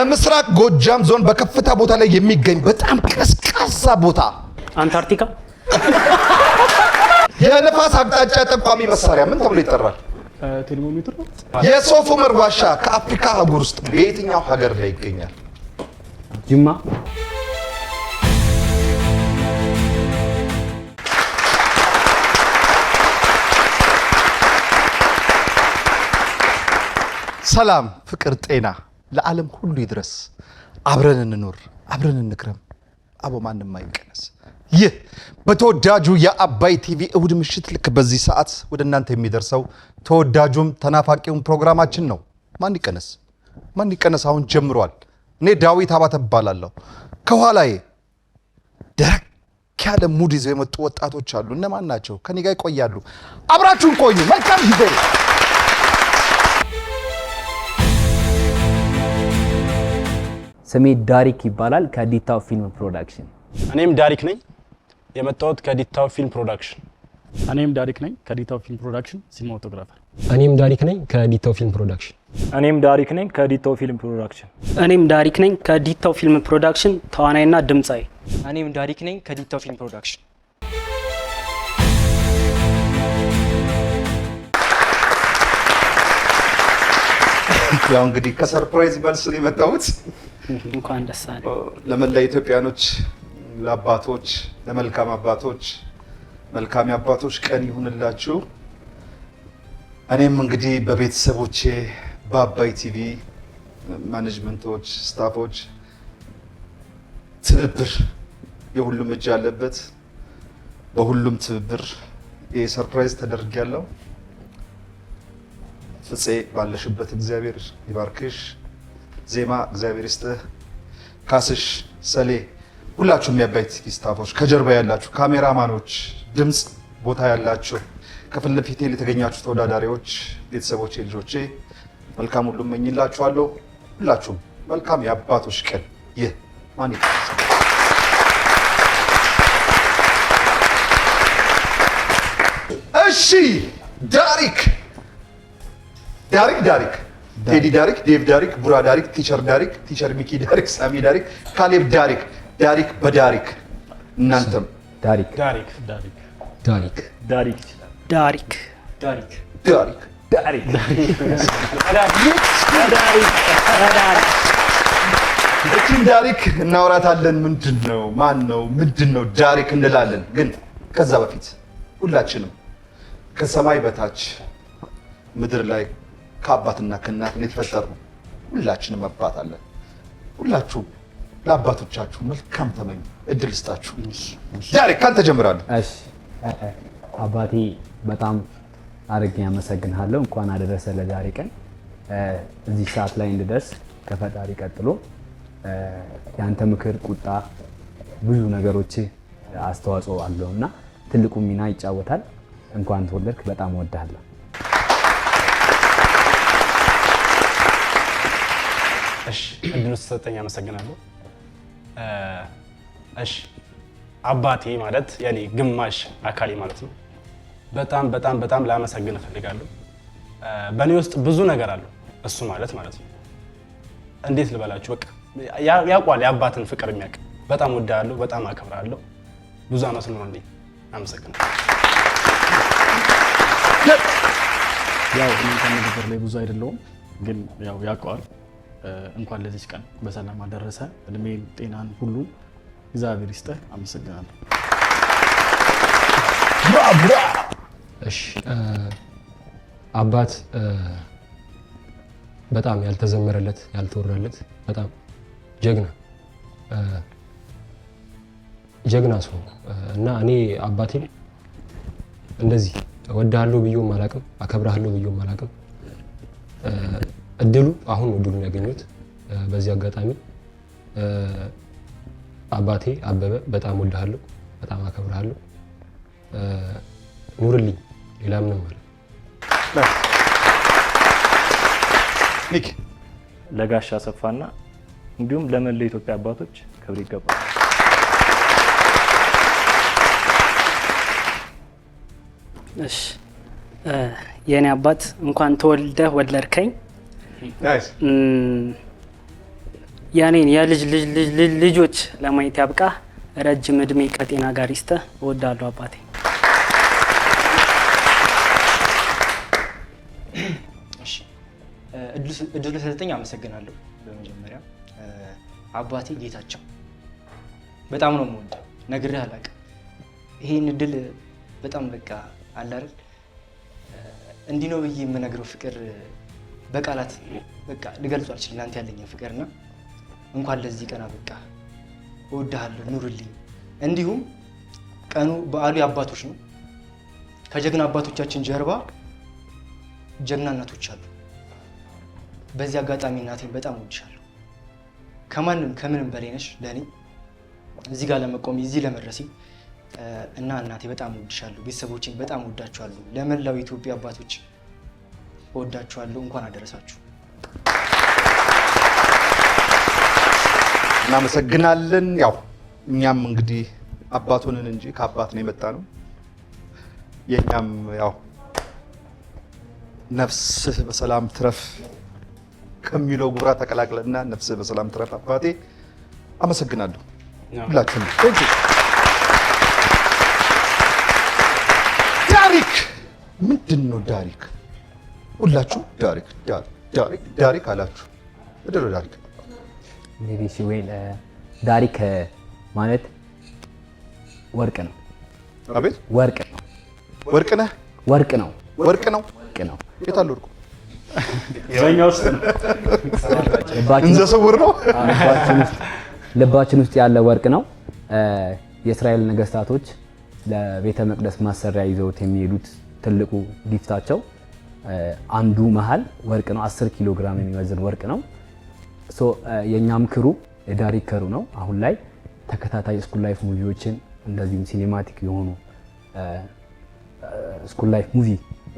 በምስራቅ ጎጃም ዞን በከፍታ ቦታ ላይ የሚገኝ በጣም ቀዝቃዛ ቦታ አንታርክቲካ። የነፋስ አቅጣጫ ጠቋሚ መሳሪያ ምን ተብሎ ይጠራል? ቴርሞሜትር ነው። የሶፍ ዑመር ዋሻ ከአፍሪካ አህጉር ውስጥ በየትኛው ሀገር ላይ ይገኛል? ጅማ። ሰላም፣ ፍቅር፣ ጤና ለዓለም ሁሉ ይድረስ። አብረን እንኖር፣ አብረን እንክረም። አቦ ማንም አይቀነስ። ይህ በተወዳጁ የአባይ ቲቪ እሁድ ምሽት ልክ በዚህ ሰዓት ወደ እናንተ የሚደርሰው ተወዳጁም ተናፋቂውም ፕሮግራማችን ነው። ማን ይቀነስ ማን ይቀነስ አሁን ጀምሯል። እኔ ዳዊት አባተ እባላለሁ። ከኋላዬ ደረቅ ያለ ሙድ ይዘው የመጡ ወጣቶች አሉ። እነማን ናቸው? ከኔ ጋር ይቆያሉ። አብራችሁን ቆዩ። መልካም ጊዜ። ስሜ ዳሪክ ይባላል ከዲታው ፊልም ፕሮዳክሽን። እኔም ዳሪክ ነኝ የመጣሁት ከዲታው ፊልም ፕሮዳክሽን። እኔም ዳሪክ ነኝ ከዲታው ፊልም ፕሮዳክሽን ሲኒማቶግራፈር። እኔም ዳሪክ ነኝ ከዲታው ፊልም ፕሮዳክሽን። እኔም ዳሪክ ነኝ ከዲታው ፊልም ፕሮዳክሽን። እኔም ዳሪክ ነኝ ከዲታው ፊልም ፕሮዳክሽን ተዋናይና ድምጻይ። እኔም ዳሪክ ነኝ ከዲታው ፊልም ፕሮዳክሽን። ያው እንግዲህ ከሰርፕራይዝ መልስ ነው የመጣሁት። እንኳን ደስ አለ። ለመላ ኢትዮጵያኖች፣ ለአባቶች፣ ለመልካም አባቶች መልካም የአባቶች ቀን ይሁንላችሁ። እኔም እንግዲህ በቤተሰቦቼ በአባይ ቲቪ ማኔጅመንቶች፣ ስታፎች ትብብር የሁሉም እጅ ያለበት በሁሉም ትብብር ይሄ ሰርፕራይዝ ተደርጊያለሁ። ፍፄ ባለሽበት እግዚአብሔር ይባርክሽ። ዜማ እግዚአብሔር ይስጥህ። ካስሽ፣ ሰሌ፣ ሁላችሁም የአባይ ቲቪ ስታፎች ከጀርባ ያላችሁ ካሜራማኖች፣ ድምፅ ቦታ ያላችሁ ከፊት ለፊቴ የተገኛችሁ ተወዳዳሪዎች፣ ቤተሰቦቼ፣ ልጆቼ መልካም ሁሉ እመኝላችኋለሁ። ሁላችሁም መልካም የአባቶች ቀን። ይህ ማን ይቀነስ? እሺ ዳሪክ ቴዲ ዳሪክ፣ ዴቭ ዳሪክ፣ ቡራ ዳሪክ፣ ቲቸር ዳሪክ፣ ቲቸር ሚኪ ዳሪክ፣ ሳሚ ዳሪክ፣ ካሌብ ዳሪክ፣ ዳሪክ በዳሪክ እናንተም ዳሪክ ዳሪክ ዳሪክ ዳሪክ ዳሪክ ዳሪክ ዳሪክ እቺን ዳሪክ እናወራታለን። ምንድነው? ማን ነው? ምንድነው ዳሪክ እንላለን። ግን ከዛ በፊት ሁላችንም ከሰማይ በታች ምድር ላይ ከአባትና ከእናት የተፈጠርነው ሁላችንም አባት አለን። ሁላችሁም ለአባቶቻችሁ መልካም ተመኙ። እድል ስጣችሁ። ዳሪክ ካንተ ጀምራለሁ። እሺ አባቴ በጣም አድርጌ አመሰግናለሁ። እንኳን አደረሰ ለዛሬ ቀን። እዚህ ሰዓት ላይ እንድደርስ ከፈጣሪ ቀጥሎ ያንተ ምክር፣ ቁጣ፣ ብዙ ነገሮች አስተዋጽኦ አለውና ትልቁ ሚና ይጫወታል። እንኳን ተወለድክ። በጣም እወድሃለሁ። እሺ እድሉ ስለተሰጠኝ አመሰግናለሁ። እሺ አባቴ ማለት የኔ ግማሽ አካሌ ማለት ነው። በጣም በጣም በጣም ላመሰግን እፈልጋለሁ። በእኔ ውስጥ ብዙ ነገር አለው እሱ ማለት ነው። እንዴት ልበላችሁ፣ በቃ ያውቋል የአባትን ፍቅር የሚያውቅ። በጣም ወዳለሁ፣ በጣም አከብራለሁ። ብዙ አመት ኑሮልኝ። አመሰግናለሁ። ያው እኔ ከነገር ላይ ብዙ አይደለሁም፣ ግን ያው ያውቀዋል። እንኳን ለዚህ ቀን በሰላም አደረሰ። እድሜን ጤናን ሁሉ እግዚአብሔር ይስጥህ። አመሰግናለሁ። እሺ አባት በጣም ያልተዘመረለት ያልተወራለት በጣም ጀግና ሰው እና እኔ አባቴን እንደዚህ እወድሃለሁ ብዬውም አላውቅም፣ አከብርሃለሁ ብዬውም አላውቅም። እድሉ አሁን እድሉን ያገኙት በዚህ አጋጣሚ አባቴ አበበ በጣም እወድሃለሁ፣ በጣም አከብርሃለሁ። ኑርልኝ። ሌላ ምንም ማለት ሚኪ ለጋሽ አሰፋና እንዲሁም ለመላ ኢትዮጵያ አባቶች ክብር ይገባል። እሺ የኔ አባት እንኳን ተወልደህ ወለድከኝ። ናይስ። የኔን የልጅ ልጅ ልጅ ልጅ ልጆች ለማየት ያብቃ። ረጅም እድሜ ከጤና ጋር ይስጥህ። እወዳለሁ አባቴ። እሺ እድሉ ስለተሰጠኝ አመሰግናለሁ። በመጀመሪያ አባቴ ጌታቸው በጣም ነው የምወደው፣ ነግሬህ አላውቅም። ይሄን እድል በጣም በቃ አለ አይደል እንዲህ ነው ብዬ የምነግረው ፍቅር በቃላት በቃ ልገልጹ አልችልም። እናንተ ያለኝ ፍቅርና እንኳን ለዚህ ቀን በቃ እወድሃለሁ፣ ኑርልኝ። እንዲሁም ቀኑ በዓሉ የአባቶች ነው። ከጀግና አባቶቻችን ጀርባ ጀግና እናቶች አሉ። በዚህ አጋጣሚ እናቴን በጣም እወድሻለሁ። ከማንም ከምንም በላይ ነሽ ለእኔ እዚህ ጋር ለመቆም እዚህ ለመድረሴ እና እናቴ በጣም እወድሻለሁ። ቤተሰቦቼን በጣም እወዳችኋለሁ። ለመላው የኢትዮጵያ አባቶች እወዳችኋለሁ። እንኳን አደረሳችሁ። እናመሰግናለን። ያው እኛም እንግዲህ አባቶንን እንጂ ከአባት ነው የመጣ ነው። የእኛም ያው ነፍስህ በሰላም ትረፍ ከሚለው ጉራ ተቀላቅለና ነፍስህ በሰላም ትረፍ አባቴ። አመሰግናለሁ ሁላችሁም። ዳሪክ ምንድን ነው ዳሪክ? ሁላችሁ ዳሪክ ዳሪክ ዳሪክ አላችሁ። ምንድን ነው ዳሪክ? እንግዲህ ሲዌል ዳሪክ ማለት ወርቅ ነው። አቤት ወርቅ ነው። ወርቅ ነህ? ወርቅ ነው። ወርቅ ነው። ወርቅ ነው። የት አለ ወርቁ? እዛኛ ውስጥ ነው። እንዘ ስውር ነው። ልባችን ውስጥ ያለ ወርቅ ነው። የእስራኤል ነገስታቶች ለቤተ መቅደስ ማሰሪያ ይዘውት የሚሄዱት ትልቁ ጊፍታቸው አንዱ መሃል ወርቅ ነው። 10 ኪሎ ግራም የሚመዝን ወርቅ ነው። የእኛም ክሩ የዳሪክ ክሩ ነው። አሁን ላይ ተከታታይ ስኩል ላይፍ ሙቪዎችን እንደዚሁም ሲኔማቲክ የሆኑ ስኩል ላይፍ ሙቪ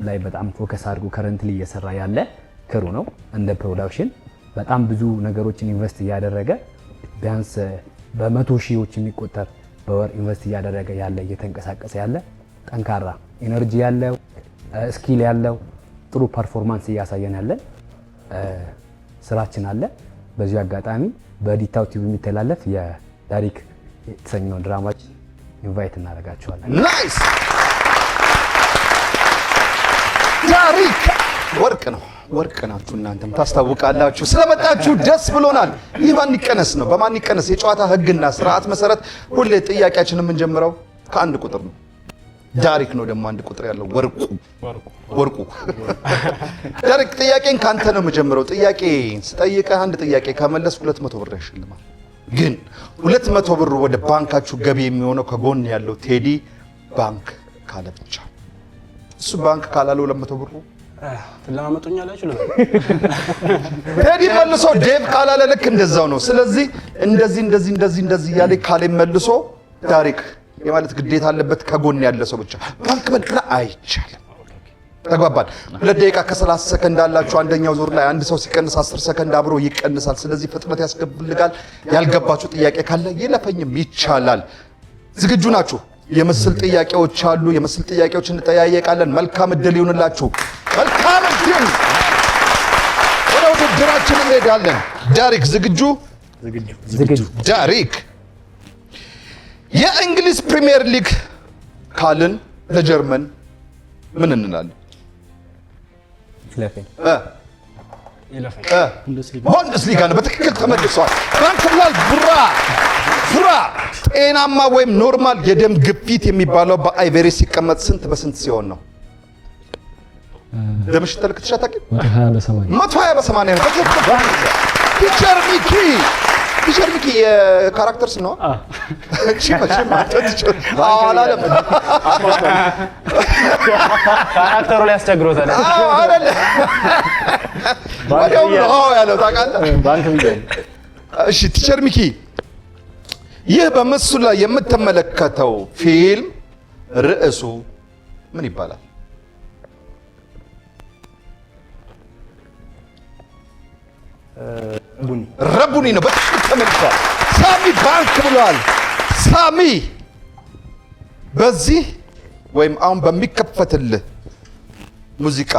ላይ በጣም ፎከስ አድርጎ ከረንትሊ እየሰራ ያለ ክሩ ነው። እንደ ፕሮዳክሽን በጣም ብዙ ነገሮችን ኢንቨስት እያደረገ ቢያንስ በመቶ ሺዎች የሚቆጠር በወር ኢንቨስት እያደረገ ያለ እየተንቀሳቀሰ ያለ ጠንካራ ኤነርጂ ያለው ስኪል ያለው ጥሩ ፐርፎርማንስ እያሳየን ያለን ስራችን አለ። በዚሁ አጋጣሚ በዲታው ቲቪ የሚተላለፍ የዳሪክ የተሰኘውን ድራማችን ኢንቫይት እናደርጋቸዋለን። ናይስ። ዳሪክ ወርቅ ነው። ወርቅ ናችሁ፣ እናንተም ታስታውቃላችሁ። ስለመጣችሁ ደስ ብሎናል። ይህ ማን ይቀነስ ነው። በማን ይቀነስ የጨዋታ ህግና ስርዓት መሰረት ሁሌ ጥያቄያችን የምንጀምረው ከአንድ ቁጥር ነው። ዳሪክ ነው ደግሞ አንድ ቁጥር ያለው ወርቁ። ዳሪክ ጥያቄን ካንተ ነው የምጀምረው። ጥያቄ ስጠይቅህ አንድ ጥያቄ ከመለስ 200 ብር ያሸልማል። ግን 200 ብሩ ወደ ባንካችሁ ገቢ የሚሆነው ከጎን ያለው ቴዲ ባንክ ካለ ብቻ። እሱ ባንክ ካላለው 200 ብሩ ትለማመጡኛላችሁ። ቴዲ መልሶ ዴቭ ካላለ ልክ እንደዛው ነው። ስለዚህ እንደዚህ እያለ ካለ መልሶ ዳሪክ የማለት ግዴታ አለበት። ከጎን ያለ ሰው ብቻ ባንክ በላ አይቻልም። ተግባባን? 2 ደቂቃ ከ30 ሰከንድ አላችሁ። አንደኛው ዙር ላይ አንድ ሰው ሲቀንስ 10 ሰከንድ አብሮ ይቀንሳል። ስለዚህ ፍጥነት ያስፈልጋል። ያልገባችሁ ጥያቄ ካለ ይለፈኝም ይቻላል። ዝግጁ ናችሁ? የምስል ጥያቄዎች አሉ። የምስል ጥያቄዎች እንጠያየቃለን። መልካም እድል ይሁንላችሁ። መልካም እድል። ወደ ውድድራችን እንሄዳለን። ዳሪክ ዝግጁ? ዝግጁ። ዳሪክ የእንግሊዝ ፕሪሚየር ሊግ ካልን ለጀርመን ምን እንላለን? ቡንደስሊጋ ነው። በትክክል ተመልሷል። ባንክ ብሏል። ቡራ ጤናማ ወይም ኖርማል የደም ግፊት የሚባለው በአይቬሪ ሲቀመጥ ስንት በስንት ሲሆን ነው? ደምሽ ተለክተሽ አታውቂም? 120 በ80 ነው። በትክክል ቲቸር ሚኪ የካራክተር ስም ነው። እሺ መቼም አንተ ቲቸር አላለም። ካራክተሩ ላይ ያስቸግሮታል። አይደለ ወዲያው ነው ያለው ታውቃለህ። ባንክ ቢሆን እሺ ቲቸር ሚኪ ይህ በምስሉ ላይ የምትመለከተው ፊልም ርዕሱ ምን ይባላል? ረቡኒ ነው። በትክክል ተመልሷል። ሳሚ ባንክ ብሏል። ሳሚ በዚህ ወይም አሁን በሚከፈትልህ ሙዚቃ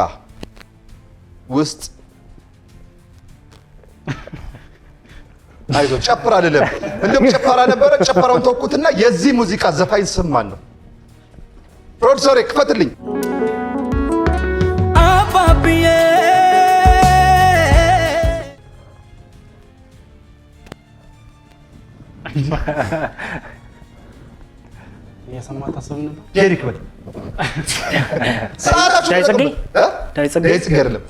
ውስጥ አይዞህ ጨፍር አይደለም እንደውም ጨፈራ ነበረ። ጨፈራውን ተውኩትና የዚህ ሙዚቃ ዘፋኝ ስም ማን ነው? ፕሮዲሰር ክፈትልኝ። አባብዬ የሰማህ ታስብ ነበር። ጄሪ ክፈት። ሰዓታችሁ ዳይጽጌ ዳይጽጌ አይደለም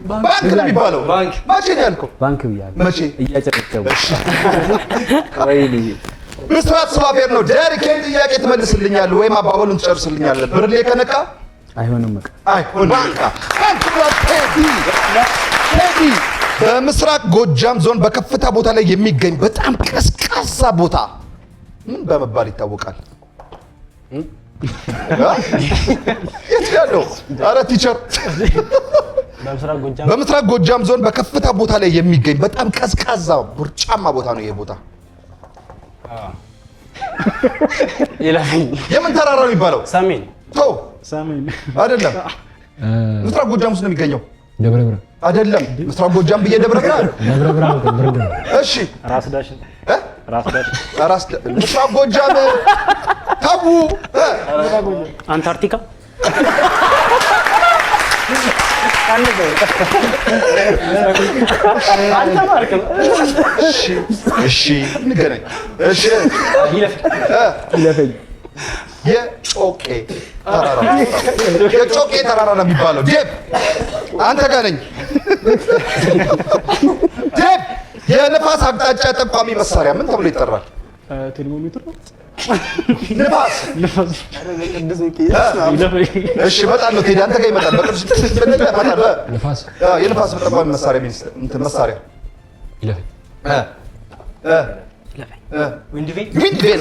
ባንክ ነው የሚባለው። መቼ ነው ያልከው? ባንክ ብያለሁ። መቼ? እያጨበጨቡ ወይኔ ብስራት ስባፌር ነው። ዳይሬክት ጥያቄ ትመልስልኛለህ ወይም አባባሉን ትጨርስልኛለህ። ብርሌ ከነካ አይሆንም። በቃ አይሆንም። ቴዲ በምስራቅ ጎጃም ዞን በከፍታ ቦታ ላይ የሚገኝ በጣም ቀዝቃዛ ቦታ ምን በመባል ይታወቃል? የት ያለው? ኧረ ቲቸር በምስራቅ ጎጃም ዞን በከፍታ ቦታ ላይ የሚገኝ በጣም ቀዝቃዛ ቡርጫማ ቦታ ነው። ይሄ ቦታ የምን ተራራ ነው የሚባለው? ሰሜን አይደለም። ምስራቅ ጎጃም ውስጥ ነው የሚገኘው። ደብረ ብርሃን አይደለም። ምስራቅ ጎጃም ብዬ ደብረ ብርሃን። እሺ ራስ ዳሽን ምስራቅ ጎጃም ታቡ አንታርክቲካ እሺ እንገናኝ። እሺ ይለፈኝ የጮቄ ተራራ ነው የሚባለው። ዴብ አንተ ጋር ነኝ። ዴብ የነፋስ አቅጣጫ ጠቋሚ መሳሪያ ምን ተብሎ ይጠራል? ቴርሞሜትር ነው። ንፋስ እሺ እመጣለሁ። ቴዲ አንተ ጋር ይመጣል። በቅርስ ንፋስ የንፋስ ጠቋሚ መሳሪያ እንትን መሳሪያ ይለፈኝ ዊንድ ቬን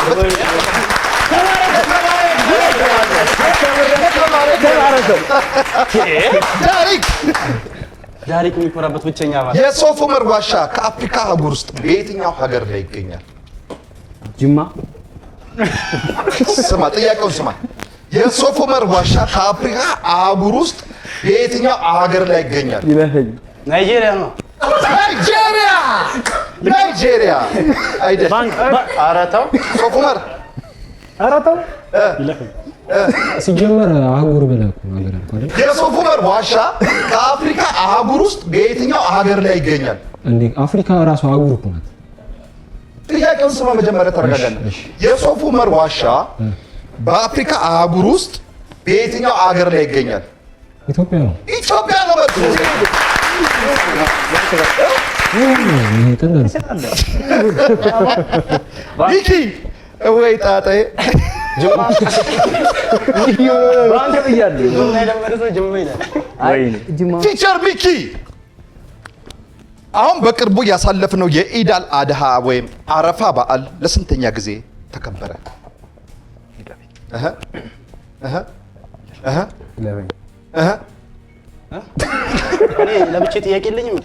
ዳሪክ የሚኮራበት ብቸኛ አባል። የሶፍ ዑመር ዋሻ ከአፍሪካ አህጉር ውስጥ በየትኛው ሀገር ላይ ይገኛል? ጅማ ስማ፣ ጥያቄውን ስማ። የሶፍ ዑመር ዋሻ ከአፍሪካ አህጉር ውስጥ በየትኛው ሀገር ላይ ይገኛል? ይለፈኝ ናይጄሪያ ነው። ናይጄሪያ አይደለም። ኧረ ተው ሶፍ ዑመር ሲጀመር አህጉር ብለህ እኮ ነው ሀገር አልኩህ አይደል? የሶፍ ዑመር ዋሻ ከአፍሪካ አህጉር ውስጥ በየትኛው ሀገር ላይ ይገኛል? እንዴ አፍሪካ ራሱ አህጉር እኮ ናት። ጥያቄውን ስማ፣ መጀመሪያ ተረጋጋና። የሶፍ ዑመር ዋሻ በአፍሪካ አህጉር ውስጥ በየትኛው ሀገር ላይ ይገኛል? ኢትዮጵያ ነው። ኢትዮጵያ ነው። መጥቶ ይሄ ጥንት ሚኪ ወይ ጣጣዬ ባንክ ብያለሁ። ቲቸር ሚኪ አሁን በቅርቡ ያሳለፍነው የኢዳል አድሃ ወይም አረፋ በዓል ለስንተኛ ጊዜ ተከበረ? ይለፈኝ እኔ ለብቻ ጥያቄ የለኝም።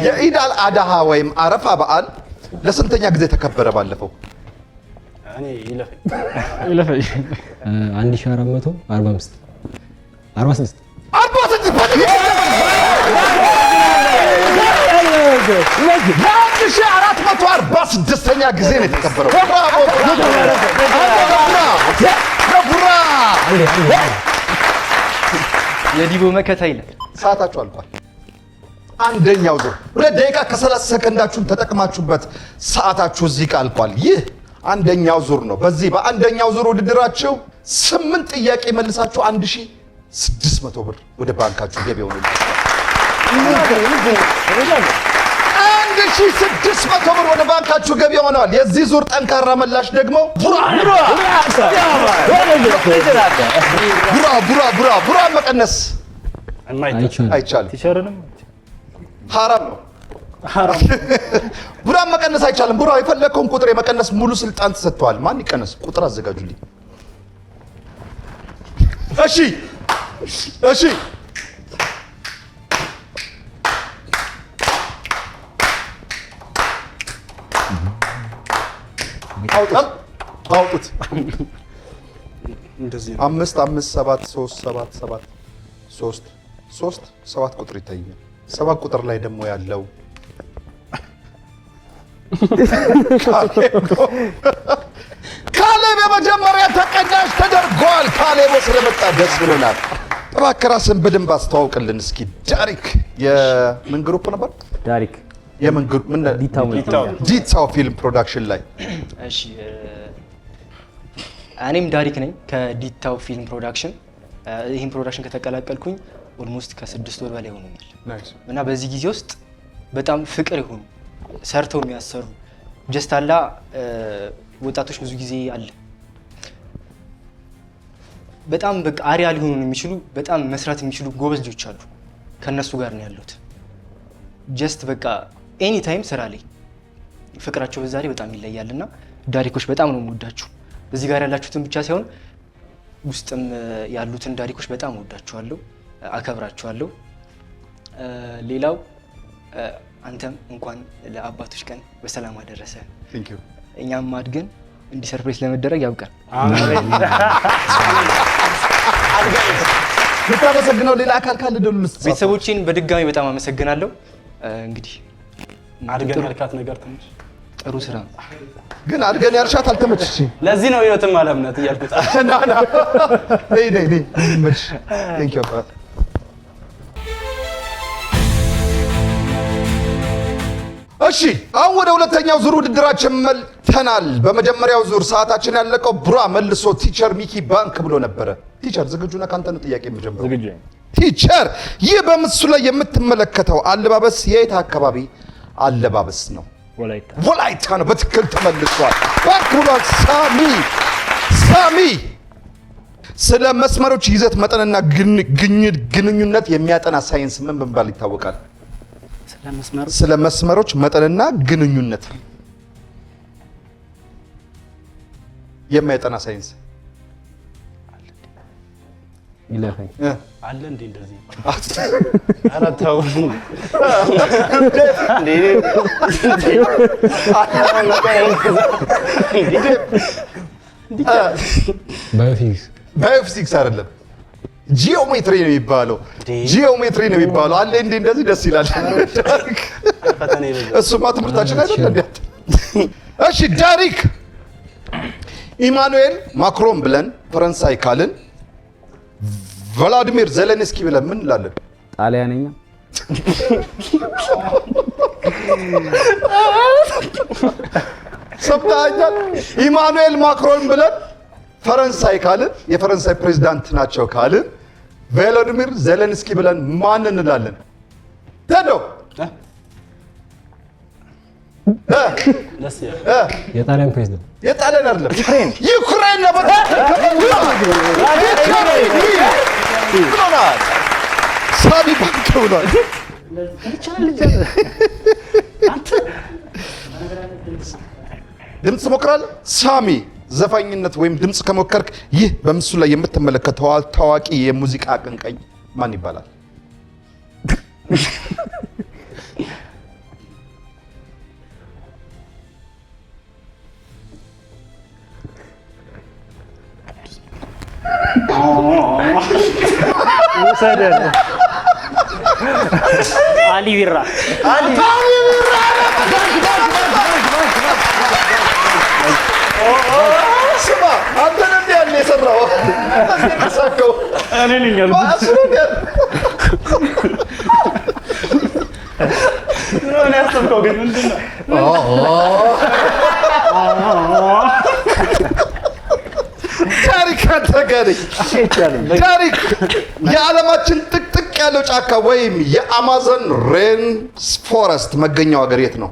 የኢዳል አድሃ ወይም አረፋ በዓል ለስንተኛ ጊዜ ተከበረ ባለፈው? እኔ ይለፈኝ 1445 46 1446ኛ ጊዜ ነው የተከበረው። የዲቦ መከታ ይላል። ሰዓታችሁ አልቋል። አንደኛው ዙር 2 ደቂቃ ከ30 ሰከንዳችሁን ተጠቅማችሁበት ሰዓታችሁ እዚህ ጋር አልቋል። ይህ አንደኛው ዙር ነው። በዚህ በአንደኛው ዙር ውድድራችሁ 8 ጥያቄ መልሳችሁ 1600 ብር ወደ ባንካችሁ ገቢ ሆኖላችኋል። 1600 ብር ወደ ባንካችሁ ገቢ ሆነዋል። የዚህ ዙር ጠንካራ መላሽ ደግሞ ቡራ መቀነስ አይቻልም። ቲሸርንም ሐራም ነው። ቡራ መቀነስ አይቻልም። ቡራ የፈለከውን ቁጥር የመቀነስ ሙሉ ስልጣን ተሰጥቷል። ማን ይቀነስ? ቁጥር አዘጋጁልኝ። እሺ አውጡት። 5 5 7 3 7 7 3 3 7 ቁጥር ይታየኛል። 7 ቁጥር ላይ ደግሞ ያለው ካሌብ የመጀመሪያ ተቀዳሽ ተደርጓል። ካሌብ ስለመጣ ደስ ብሎናል። እባክህ ራስን በደንብ አስተዋውቅልን እስኪ። ዳሪክ የምን ግሩፕ ነበር? ዳሪክ የምን ግሩፕ? ምን ዲታው ፊልም ፕሮዳክሽን ላይ። እሺ እኔም ዳሪክ ነኝ ከዲታው ፊልም ፕሮዳክሽን። ይህን ፕሮዳክሽን ከተቀላቀልኩኝ ኦልሞስት ከ6 ወር በላይ ሆኖኛል እና በዚህ ጊዜ ውስጥ በጣም ፍቅር የሆኑ ሰርተው የሚያሰሩ ጀስት አላ ወጣቶች ብዙ ጊዜ አለ በጣም በቃ አሪያ ሊሆኑ የሚችሉ በጣም መስራት የሚችሉ ጎበዝ ልጆች አሉ። ከነሱ ጋር ነው ያሉት። ጀስት በቃ ኤኒ ታይም ስራ ላይ ፍቅራቸው በዛ ላይ በጣም ይለያልና ዳሪኮች በጣም ነው የምወዳችሁ። እዚህ ጋር ያላችሁትን ብቻ ሳይሆን ውስጥም ያሉትን ዳሪኮች በጣም እወዳችኋለሁ፣ አከብራችኋለሁ። ሌላው አንተም እንኳን ለአባቶች ቀን በሰላም አደረሰ። እኛም አድገን እንዲህ ሰርፕራይዝ ለመደረግ ያብቃል። የምታመሰግነው ሌላ አካል ካለ ደውል። ቤተሰቦቼን በድጋሚ በጣም አመሰግናለሁ። እንግዲህ አድገን ያልካት ነገር ትንሽ ጥሩ ስራ ነው፣ ግን አድገን ያልሻት አልተመቸሽም። ለዚህ ነው ህይወትም አለምነት እያልኩት እሺ አሁን ወደ ሁለተኛው ዙር ውድድራችን መልተናል። በመጀመሪያው ዙር ሰዓታችን ያለቀው ቡራ መልሶ ቲቸር ሚኪ ባንክ ብሎ ነበረ። ቲቸር ዝግጁ ነህ? ካንተ ነው ጥያቄ የምጀምረው። ዝግጁ ነኝ። ቲቸር ይህ በምስሉ ላይ የምትመለከተው አለባበስ የት አካባቢ አለባበስ ነው? ወላይታ ነው። በትክክል ተመልሷል። ባንክ ብሏል። ሳሚ ስለ መስመሮች ይዘት መጠንና ግንኙነት የሚያጠና ሳይንስ ምን በመባል ይታወቃል? ስለ መስመሮች መጠንና ግንኙነት የሚያጠና ሳይንስ ይለፈኝ አለ እንዴ? እንደዚህ ኧረ ተው ባዮፊዚክስ አይደለም፣ ጂኦሜትሪ ነው የሚባለው። ጂኦሜትሪ ነው የሚባለው። አለ እንዴ? እንደዚህ ደስ ይላል። እሱማ ትምህርታችን አይደል? እሺ ዳሪክ፣ ኢማኑኤል ማክሮን ብለን ፈረንሳይ ካልን ቭላዲሚር ዜሌንስኪ ብለን ምን እንላለን? ጣሊያንኛ። ሰምተኸኛል? ኢማኑኤል ማክሮን ብለን ፈረንሳይ ካልን የፈረንሳይ ፕሬዝዳንት ናቸው ካልን ቮሎዲሚር ዜሌንስኪ ብለን ማን እንላለን? ተዶ የጣሊያን ፕሬዝዳንት የጣሊያን አይደለም፣ ዩክሬን ነው። ብሎናል። ሳሚ ባንክ ብሏል። ድምፅ ሞክራል። ሳሚ ዘፋኝነት ወይም ድምፅ ከሞከርክ ይህ በምስሉ ላይ የምትመለከተው ታዋቂ የሙዚቃ አቀንቃኝ ማን ይባላል? አሊ ቢራ ስማ አንተ ነህ እንደ ያለ የሰራው ተሳከው እኔ ነኝ ያልኩት። ምን ያስተምከው ግን ምንድነው? ታሪክ አተጋሪ ታሪክ የዓለማችን ጥቅጥቅ ያለው ጫካ ወይም የአማዞን ሬን ፎረስት መገኛው ሀገር የት ነው?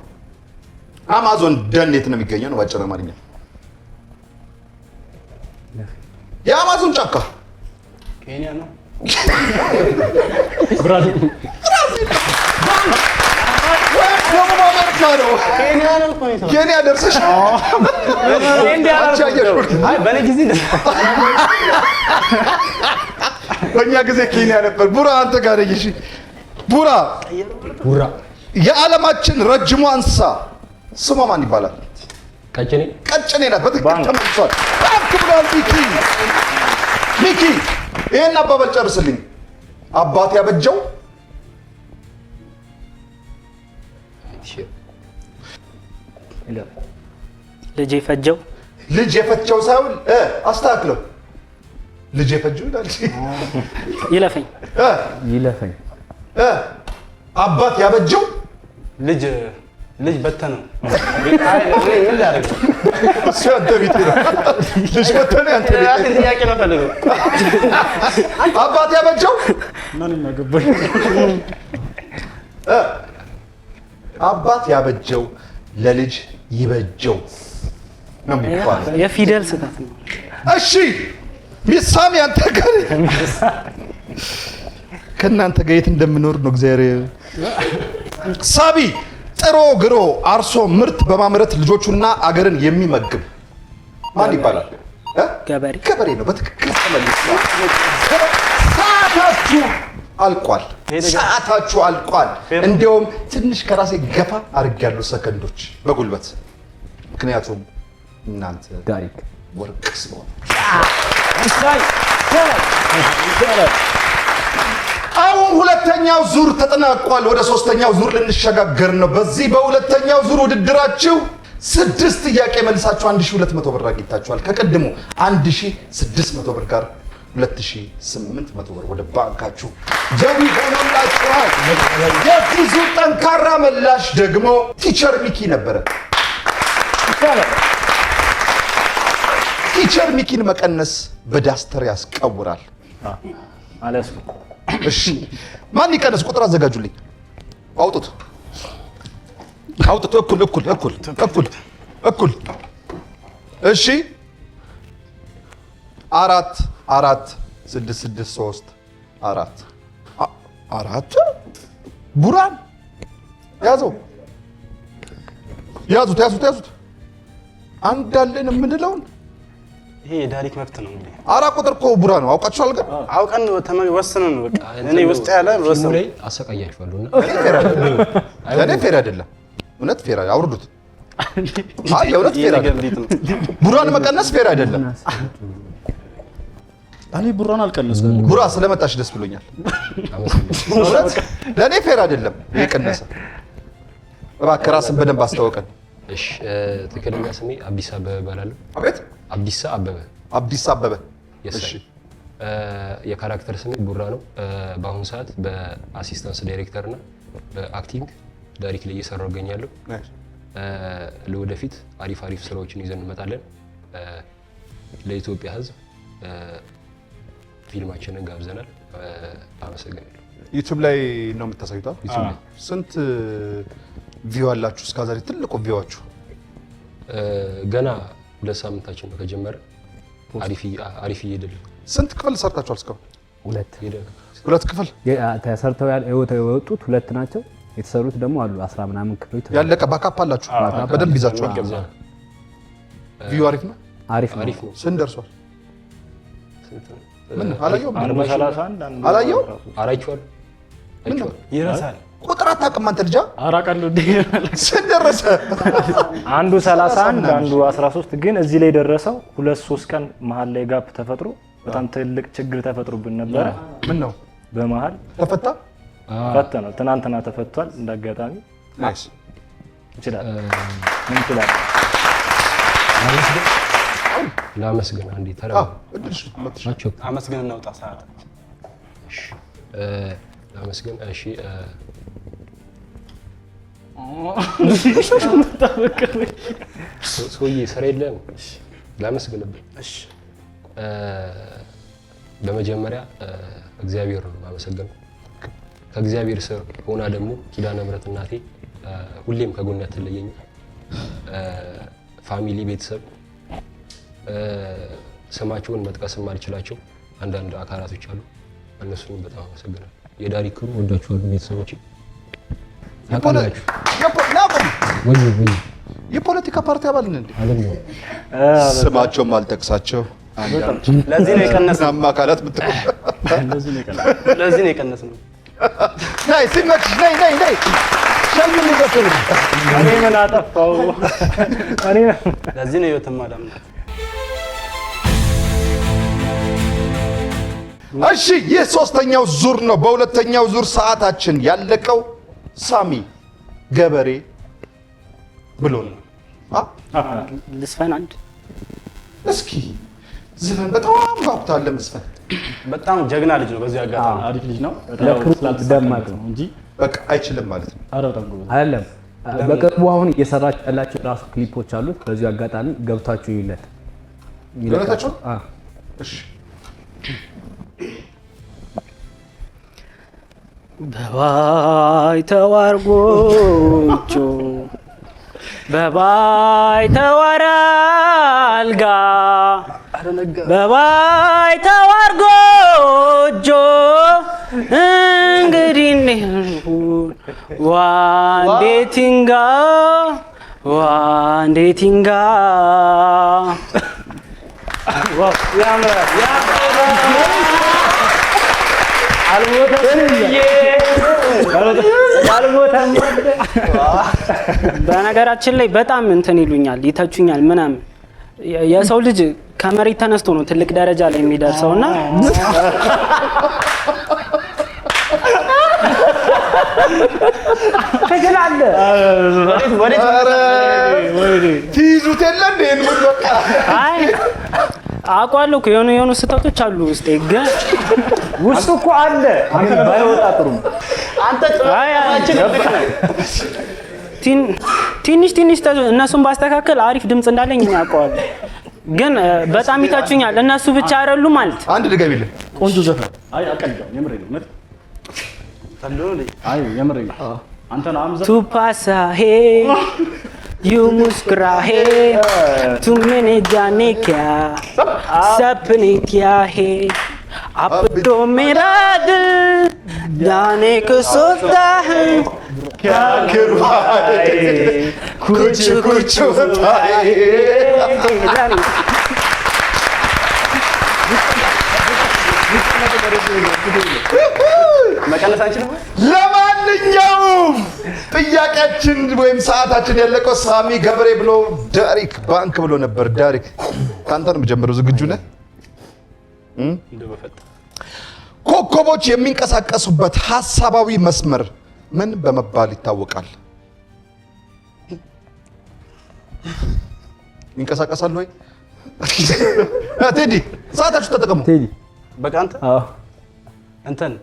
አማዞን ደን የት ነው የሚገኘው? ነው ባጭር አማርኛ የአማዞን ጫካ ኬንያ ነው። ብራዚል ደቡብ አሜሪካ ነው። ኬንያ ደርሰሽ በእኔ ጊዜ በእኛ ጊዜ ኬንያ ነበር። ቡራ አንተ ጋር ነኝ። እሺ ቡራ የዓለማችን ረጅሙ እንስሳ ስሟ ማን ይባላል? ቀጭኔ ቀጭኔ ናት። በትክክል ተመልሷል። ባንክ ብሏል። ሚኪ ይሄን አባባል ጨርስልኝ። አባት ያበጀው ልጅ የፈጀው ልጅ የፈጀው ሳይሆን አስተካክለው ልጅ የፈጀው ይላል። ይለፈኝ ይለፈኝ። አባት ያበጀው ልጅ በተነው። እሱ ያንተ ቤት ነው። ልጅ በተነው ያንተ ቤት ነው። ጥያቄ ነው ፈልገው። አባት ያበጀው ማንም ያገባኝ አባት ያበጀው ለልጅ ይበጀው ነው የሚባለው። የፊደል ስህተት ነው። እሺ ሚሳም ያንተ ጋር ከእናንተ ጋር የት እንደምኖር ነው እግዚአብሔር። ሳቢ ጥሮ ግሮ አርሶ ምርት በማምረት ልጆቹና አገርን የሚመግብ ማን ይባላል? ገበሬ ገበሬ ነው። በትክክል ተመልሷል። ሰዓታችሁ አልቋል። ሰዓታችሁ አልቋል። እንዲያውም ትንሽ ከራሴ ገፋ አድርጌያለሁ ሰከንዶች በጉልበት ምክንያቱም እናንተ ዳሪክ ወርቅ ስለሆነ አሁን ሁለተኛው ዙር ተጠናቋል። ወደ ሶስተኛው ዙር ልንሸጋገር ነው። በዚህ በሁለተኛው ዙር ውድድራችሁ 6 ጥያቄ መልሳችሁ 1200 ብር አግኝታችኋል። ከቀድሞ 1600 ብር ጋር 2800 ብር ወደ ባንካችሁ ገቢ ሆኖላችኋል። የዚህ ዙር ጠንካራ ምላሽ ደግሞ ቲቸር ሚኪ ነበረ። ቲቸር ሚኪን መቀነስ በዳስተር ያስቀውራል። አለሱ እሺ ማን ይቀነስ? ቁጥር አዘጋጁልኝ። አውጡት አውጡት። እኩል። እሺ 4 4 6 6 3 4 4 ቡራን ያዙት። አንድ አለን የምንለውን ይሄ የዳሪክ መብት ነው እንዴ? 4 ቁጥር እኮ ቡራ ነው። አውቃችኋል ግን አውቀን ወሰነን ነው በቃ። እኔ ውስጥ ያለ ወሰነ ላይ አሰቃያችኋለሁና ለኔ ፌር አይደለም። እውነት ፌር አውርዱት። የእውነት ፌር አይደለም። ቡራን መቀነስ ፌር አይደለም። እኔ ቡራን አልቀነስኩም። ቡራ ስለመጣሽ ደስ ብሎኛል። እውነት ለኔ ፌር አይደለም። የቀነሰ እባክህ ራስን በደንብ አስተዋውቀን። እሺ ትክክለኛ ስሜ አብዲሳ አበበ እባላለሁ። አቤት አብዲሳ አበበ። እሺ የካራክተር ስሜ ቡራ ነው። በአሁኑ ሰዓት በአሲስታንስ ዳይሬክተር እና በአክቲንግ ዳይሬክት ላይ እየሰራሁ እገኛለሁ። ለወደፊት አሪፍ ስራዎችን ይዘን እንመጣለን። ለኢትዮጵያ ሕዝብ ፊልማችንን ጋብዘናል። አመሰግናለሁ። ዩቲዩብ ላይ ነው የምታሳዩት? ስንት ቪው አላችሁ? እስከዛሬ ትልቁ ቪዋችሁ? ገና 2 ሳምንታችን ነው ከጀመረ። አሪፍ እየሄደልን። ስንት ክፍል ሰርታችኋል እስካሁን? 2 ክፍል ተሰርተው የወጡት 2 ናቸው። የተሰሩት ደግሞ አሉ 10 ምናምን ክፍሎች ያለቀ ባካፕ አላችሁ? በደንብ ይዛችኋል? ቪው አሪፍ ነው? አሪፍ ነው። ስንት ደርሷል? ምን አላየሁም። 31 አላየሁም። አራይቷል ይረሳል። ቁጥር አታውቅም አንተ ልጃ? አራቃለሁ እንዴ? ስንት ደረሰ? አንዱ 31 አንዱ 13 ግን እዚህ ላይ ደረሰው 2-3 ቀን መሀል ላይ ጋፕ ተፈጥሮ በጣም ትልቅ ችግር ተፈጥሮብን ነበረ። ምን ነው በመሀል ተፈታ? ፈተነው። ትናንትና ተፈቷል። እንዳጋጣሚ ናይስ ይችላል። ምን ይችላል? ላመስግን አንዴ ተራ አመስግን እናውጣ ሰዓት ላመስግን። እሺ ሰውዬ ስራ የለም ላመስግንብህ። እሺ በመጀመሪያ እግዚአብሔር ነው የማመሰግነው። ከእግዚአብሔር ስር ሆና ደግሞ ኪዳነ ምሕረት እናቴ ሁሌም ከጎኔ አትለየኝም። ፋሚሊ ቤተሰብ ስማቸውን መጥቀስ የማልችላቸው አንዳንድ አካላቶች አሉ። እነሱንም በጣም አመሰግናለሁ። የዳሪክ ክሩ ወዳችኋለሁ ቤተሰቦቼ። ያቆላችሁ የፖለቲካ ፓርቲ አባል ነን እንዴ? አይደለም ስማቸውም አልጠቅሳቸው ለዚህ ነው የቀነስነው። አካላት ምትቆ ለዚህ ነው የቀነስነው። ናይ ሲመችሽ ናይ ሸልም ይገፈል። እኔ ምን አጠፋው? ለዚህ ነው ህይወትማ ዳም እሺ ይህ ሶስተኛው ዙር ነው። በሁለተኛው ዙር ሰዓታችን ያለቀው ሳሚ ገበሬ ብሎ ነው። ልስፈን አንድ እስኪ ዝፈን። በጣም ጓጉታለህ መስፈን። በጣም ጀግና ልጅ ነው። በዚህ አጋጣሚ አሪፍ ልጅ ነው። ለክሩ ደማቅ ነው እንጂ በቃ አይችልም ማለት ነው። ኧረ በጣም ጎበዝ አይደለም። በቅርቡ አሁን እየሰራችሁ ያላችሁ ራሱ ክሊፖች አሉት። በዚሁ አጋጣሚ ገብታችሁ ይለት ይለታችሁ። እሺ በባይተዋር ጎጆ በባይተዋር አልጋ በባይተዋር ጎጆ እንግዲህ ዋንዴቲንጋ ዋንዴቲንጋ በነገራችን ላይ በጣም እንትን ይሉኛል፣ ይተቹኛል ምናምን። የሰው ልጅ ከመሬት ተነስቶ ነው ትልቅ ደረጃ ላይ የሚደርሰው እና ትችላለህ። ትይዙት የለ እንደ ይህን ሙሉ በቃ አይ አውቃለሁ እኮ የሆኑ ስህተቶች አሉ ውስጤ፣ ግን ውስጡ እኮ አለ ባይወጣ ጥሩ ነው። ትንሽ እነሱን ባስተካከል አሪፍ ድምፅ እንዳለኝ እኔ አውቀዋለሁ። ግን በጣም ይታቹኛል። እነሱ ብቻ አይደሉም ማለት አንድ ድገሚልህ። ቆንጆ ዘፈን። አይ አቀልጃለሁ። የምሬን ነው። አይ የምሬን ነው። አንተ ነው አምዘ tu passa he you muskurahe tu mene jane kya sapne kya hai ab to mera dil जाने को सोचता है क्या करवाए कुछ कुछ बताए ለማንኛውም ጥያቄያችን ወይም ሰዓታችን ያለቀው ሳሚ ገበሬ ብሎ ዳሪክ ባንክ ብሎ ነበር። ዳሪክ ካንተ ነው የምጀምረው። ዝግጁ ነህ? ኮከቦች የሚንቀሳቀሱበት ሐሳባዊ መስመር ምን በመባል ይታወቃል? ይንቀሳቀሳሉ ወይ? ቴዲ ሰዓታችሁ ተጠቀሙ። ቴዲ በቃ አንተ እንትን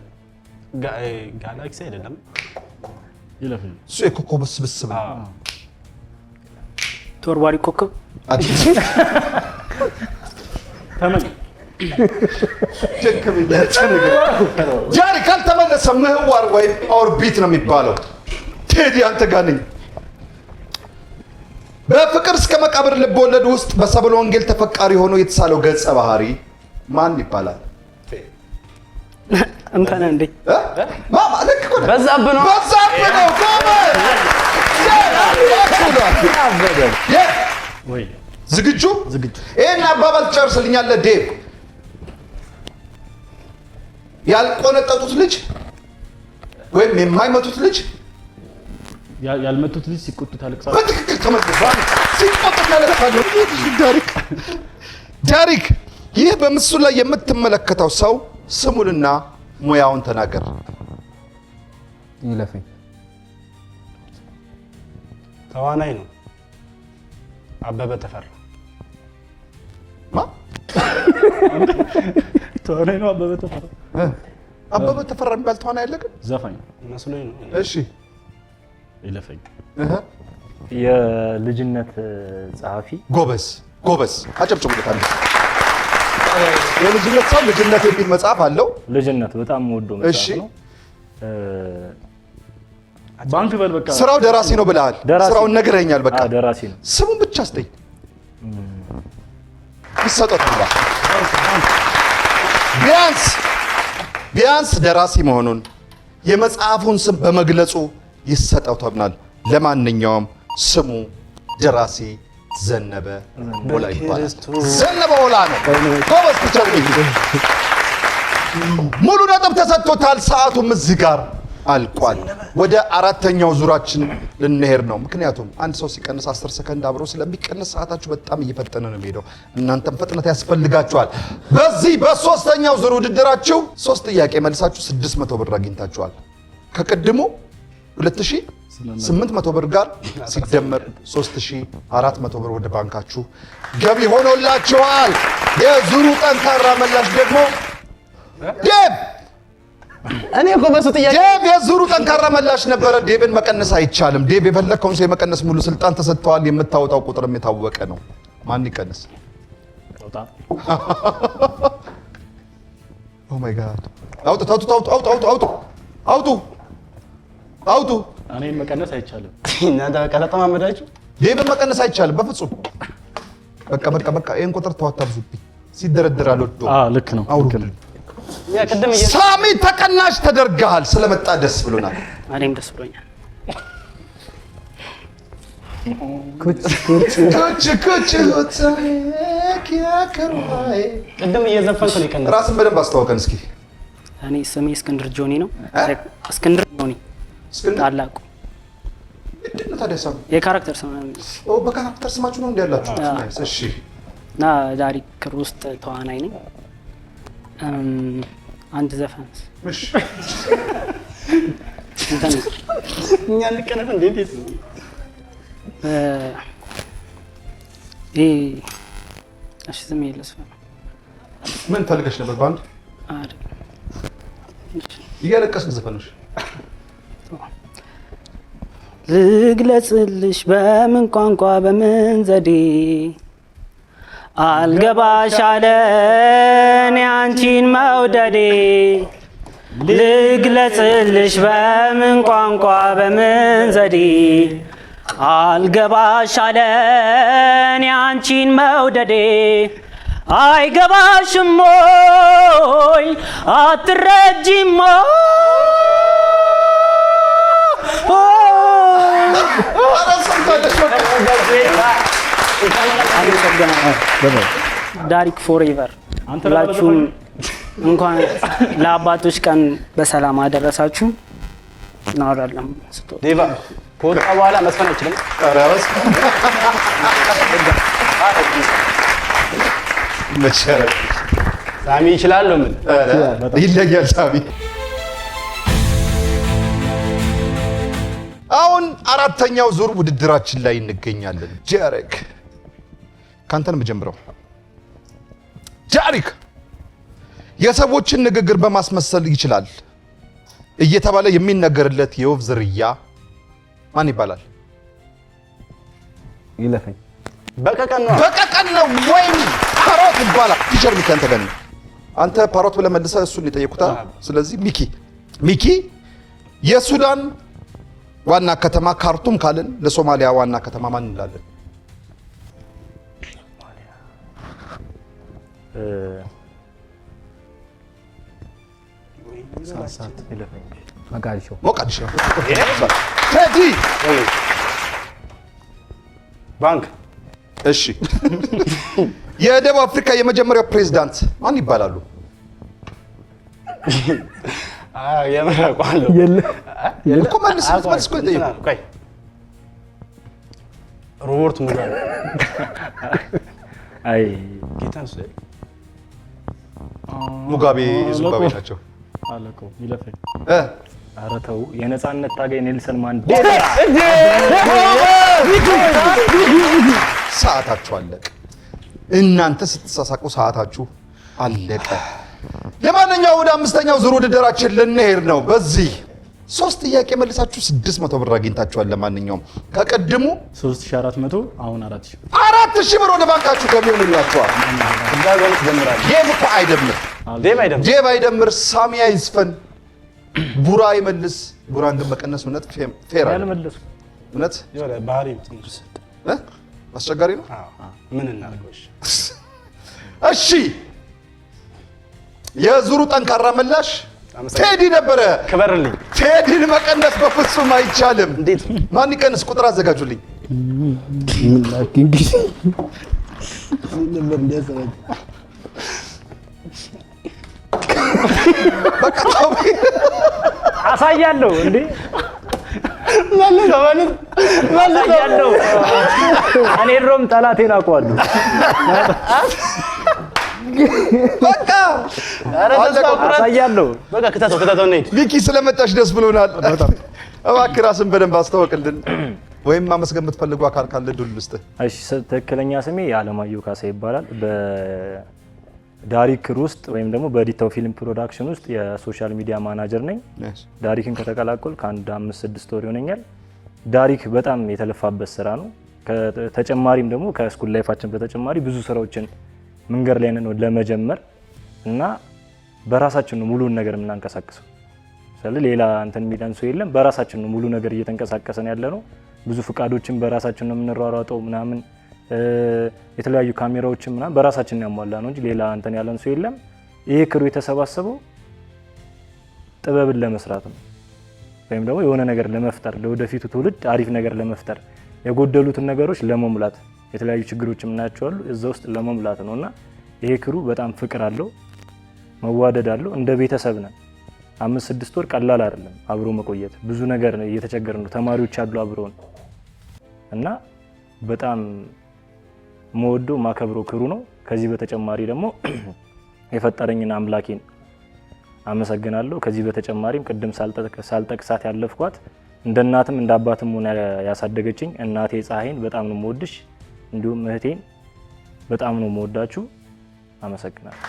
ጋላክሲ አይደለም ይለፍኝ እሱ የኮከብ ስብስብ ነው። ተወርዋሪ ኮከብ ተመኝ ጃሪ ካልተመለሰ ምህዋር ወይም ኦርቢት ነው የሚባለው። ቴዲ አንተ ጋር ነኝ። በፍቅር እስከ መቃብር ልብ ወለድ ውስጥ በሰብለ ወንጌል ተፈቃሪ ሆኖ የተሳለው ገጸ ባህሪ ማን ይባላል? እንከና እንዴ ማማ ልክ እኮ ነው። በዛብህ ነው። በዛብህ ነው። ወይ ዝግጁ? ይሄን አባባል ትጨርስልኛለህ ዴቭ? ያልቆነጠጡት ልጅ ወይም የማይመቱት ልጅ ያልመቱት ልጅ ሲቆጡት ያለቅሳሉ። በትክክል ተመልሷል። ሲቆጡት ያለቅሳሉ። ዳሪክ ይህ በምስሉ ላይ የምትመለከተው ሰው ስሙንና ሙያውን ተናገር። ይለፈኝ። ተዋናይ ነው። አበበ ተፈራ። ማ ተዋናይ ነው? አበበ ተፈራ። አበበ ተፈራ የሚባል ተዋናይ አለ ግን ዘፋኝ መስሎኝ ነው። እሺ ይለፈኝ። የልጅነት ጸሐፊ ጎበዝ ጎበዝ፣ አጨብጭቡለታል። የልጅነት ሰው ልጅነት የሚል መጽሐፍ አለው። ልጅነት በጣም ወዶ እሺ መጽሐፍ ነው። ባንክ በል በቃ። ስራው ደራሲ ነው ብለሃል። ደራሲ ስራውን ነግረኛል። በቃ ደራሲ ነው። ስሙን ብቻ አስጠኝ። ይሰጠት ቢያንስ ደራሲ መሆኑን የመጽሐፉን ስም በመግለጹ ይሰጠው ተብናል። ለማንኛውም ስሙ ደራሲ ዘነበ ኦላ ይባላል። ዘነበ ኦላ ነው። ጎበዝ ትቸርልኝ። ሙሉ ነጥብ ተሰጥቶታል። ሰዓቱም እዚህ ጋር አልቋል። ወደ አራተኛው ዙራችን ልንሄድ ነው። ምክንያቱም አንድ ሰው ሲቀንስ 10 ሰከንድ አብሮ ስለሚቀንስ ሰዓታችሁ በጣም እየፈጠነ ነው የሚሄደው። እናንተም ፍጥነት ያስፈልጋችኋል። በዚህ በሶስተኛው ዙር ውድድራችሁ 3 ጥያቄ መልሳችሁ 600 ብር አግኝታችኋል። ከቅድሙ 2800 ብር ጋር ሲደመር 3400 ብር ወደ ባንካችሁ ገቢ ሆኖላችኋል። የዙሩ ጠንካራ መላሽ ደግሞ ዴቭ እኔ እኮ በሱ ጥያቄ ዴቭ የዙሩ ጠንካራ መላሽ ነበረ። ዴቭን መቀነስ አይቻልም። ዴቭ የፈለግከውን ሰው የመቀነስ ሙሉ ስልጣን ተሰጥተዋል። የምታወጣው ቁጥርም የታወቀ ነው። ማን ይቀነስ? ኦ ማይ ጋድ! አውጡ! እኔን መቀነስ አይቻልም። እናንተ በቃ ተጠማመዳችሁ። ዴቭን መቀነስ አይቻልም በፍጹም። በቃ ይሄን ቁጥር ተዋታብዙብኝ። ሲደረደር አልወደው። ልክ ነው። አውሩልኝ። ያ ቅድም ሳሚ ተቀናሽ ተደርገሃል። ስለመጣ ደስ ብሎናል። እኔም ደስ ብሎኛል። ቅድም እየዘፈንኩ ነው የቀነሰው። ራስን በደንብ አስተዋውቀን እስኪ። እኔ ስሜ እስክንድር ጆኒ ነው። እስክንድር ጆኒ ታላቁ። ምንድን ነው ታዲያ ስሙ? የካራክተር ስም ነው። በካራክተር ስማችሁ ነው እንዲ ያላችሁ? እሺ። እና ዳይሬክተር ውስጥ ተዋናይ ነኝ። አንድ ዘፈን እሺ። እኛ እንቀነስ እንዴ? እንዴት እሺ፣ ዝም ይለስ ምን ፈልገሽ ነበር? ባንድ እያለቀስክ ዘፈንሽ። ልግለጽልሽ በምን ቋንቋ በምን ዘዴ አልገባሽ አለን ያንቺን መውደዴ። ልግለጽልሽ በምን ቋንቋ በምን ዘዴ አልገባሽ አለን ያንቺን መውደዴ። አይገባሽም ሞይ አትረጂም ዳሪክ ፎሬቨር ሁላችሁም እንኳን ለአባቶች ቀን በሰላም አደረሳችሁ። እናወራለን። ዴቫ ከወጣ በኋላ መስፈን አይችልም። ሳሚ ይችላል። ምን ይለያል ሳሚ። አሁን አራተኛው ዙር ውድድራችን ላይ እንገኛለን። ጃሪክ ካንተን የምጀምረው። ጃሪክ የሰዎችን ንግግር በማስመሰል ይችላል እየተባለ የሚነገርለት የወፍ ዝርያ ማን ይባላል? ይለፈኝ። በቀቀን ነው ወይም ፓሮት ይባላል። ቲቸር ሚኪ አንተ ጋር ነው። አንተ ፓሮት ብለህ መልሰህ እሱን የጠየቁታ። ስለዚህ ሚኪ የሱዳን ዋና ከተማ ካርቱም ካልን ለሶማሊያ ዋና ከተማ ማን እንላለን? ሞቃዲሾ። ቴዲ ባንክ። እሺ የደቡብ አፍሪካ የመጀመሪያው ፕሬዝዳንት ማን ይባላሉ? የመረቋለሁ እኮ መልስ እኮ ጠይቁ። ሮበርት ሙጋቤ። አይ ጌታን ስለ ሙጋቤ ዚምባብዌ ናቸው። አለቀው ይለፈኝ። ኧረ ተው፣ የነፃነት ታጋይ ኔልሰን ማንዴላ። ሰዓታችሁ አለቀ። እናንተ ስትሳሳቁ ሰዓታችሁ አለቀ። ለማንኛውም ወደ አምስተኛው ዙር ውድድራችን ልንሄድ ነው። በዚህ 3 ጥያቄ መልሳችሁ 600 ብር አግኝታችኋል። ለማንኛውም ከቀድሙ 3400 አሁን 4000 4000 ብር ወደ ባንካችሁ ከሚሆንላችኋል። ዴቭ እኮ አይደምር፣ ዴቭ አይደምር፣ ሳሚያ ይዝፈን፣ ቡራ ይመልስ። ቡራን ግን መቀነስ እውነት ፌር አይደለም። እውነት ባህሪ ትንሽ አስቸጋሪ ነው። ምን እናድርገው? እሺ የዙሩ ጠንካራ መላሽ ቴዲ ነበረ። ክበርልኝ። ቴዲን መቀነስ በፍጹም አይቻልም። እንዴት? ማን ይቀንስ? ቁጥር አዘጋጁልኝ። በቃ ተው። አሳያለሁ እንዴ አሳያለሁ። እኔ ድሮም ጠላቴን አውቀዋለሁ። በቃ አሳያለሁ። በቃ ክታተው እንሂድ። ቪኪ ስለመጣሽ ደስ ብሎናል። እባክህ ራስን በደንብ አስተዋውቅልን፣ ወይም ማመስገን የምትፈልጉ አካል ካለ ድል ልስጥህ። እሺ ትክክለኛ ስሜ አለማየሁ ካሳ ይባላል። በዳሪክር ውስጥ ወይም ደግሞ በዲታው ፊልም ፕሮዳክሽን ውስጥ የሶሻል ሚዲያ ማናጀር ነኝ። ዳሪክን ከተቀላቀል ከአንድ 5-6 ወር ይሆነኛል። ዳሪክ በጣም የተለፋበት ስራ ነው። ተጨማሪም ደግሞ ከስኩል ላይፋችን በተጨማሪ ብዙ ስራዎችን መንገድ ላይ ነው ለመጀመር እና በራሳችን ነው ሙሉን ነገር የምናንቀሳቅሰው። ስለዚህ ሌላ እንትን የሚለን ሰው የለም። በራሳችን ነው ሙሉ ነገር እየተንቀሳቀሰን ያለ ነው። ብዙ ፍቃዶችን በራሳችን ነው የምንሯሯጠው ምናምን የተለያዩ ካሜራዎችን ምናምን በራሳችን ያሟላ ነው እንጂ ሌላ እንትን ያለን ሰው የለም። ይሄ ክሩ የተሰባሰበው ጥበብን ለመስራት ነው ወይም ደግሞ የሆነ ነገር ለመፍጠር ለወደፊቱ ትውልድ አሪፍ ነገር ለመፍጠር የጎደሉትን ነገሮች ለመሙላት የተለያዩ ችግሮች የምናያቸው አሉ እዛ ውስጥ ለመሙላት ነውና ይሄ ክሩ በጣም ፍቅር አለው፣ መዋደድ አለው። እንደ ቤተሰብ ነን። 5-6 ወር ቀላል አይደለም አብሮ መቆየት። ብዙ ነገር እየተቸገርን ነው። ተማሪዎች አሉ አብረውን እና በጣም መወደው ማከብረው ክሩ ነው። ከዚህ በተጨማሪ ደግሞ የፈጠረኝን አምላኬን አመሰግናለሁ። ከዚህ በተጨማሪም ቅድም ሳልጠቅሳት ያለፍኳት እንደ እናትም እንደ አባትም ሆነ ያሳደገችኝ እናቴ ፀሐይን በጣም ነው የምወድሽ፣ እንዲሁም እህቴን በጣም ነው የምወዳችሁ። አመሰግናለሁ።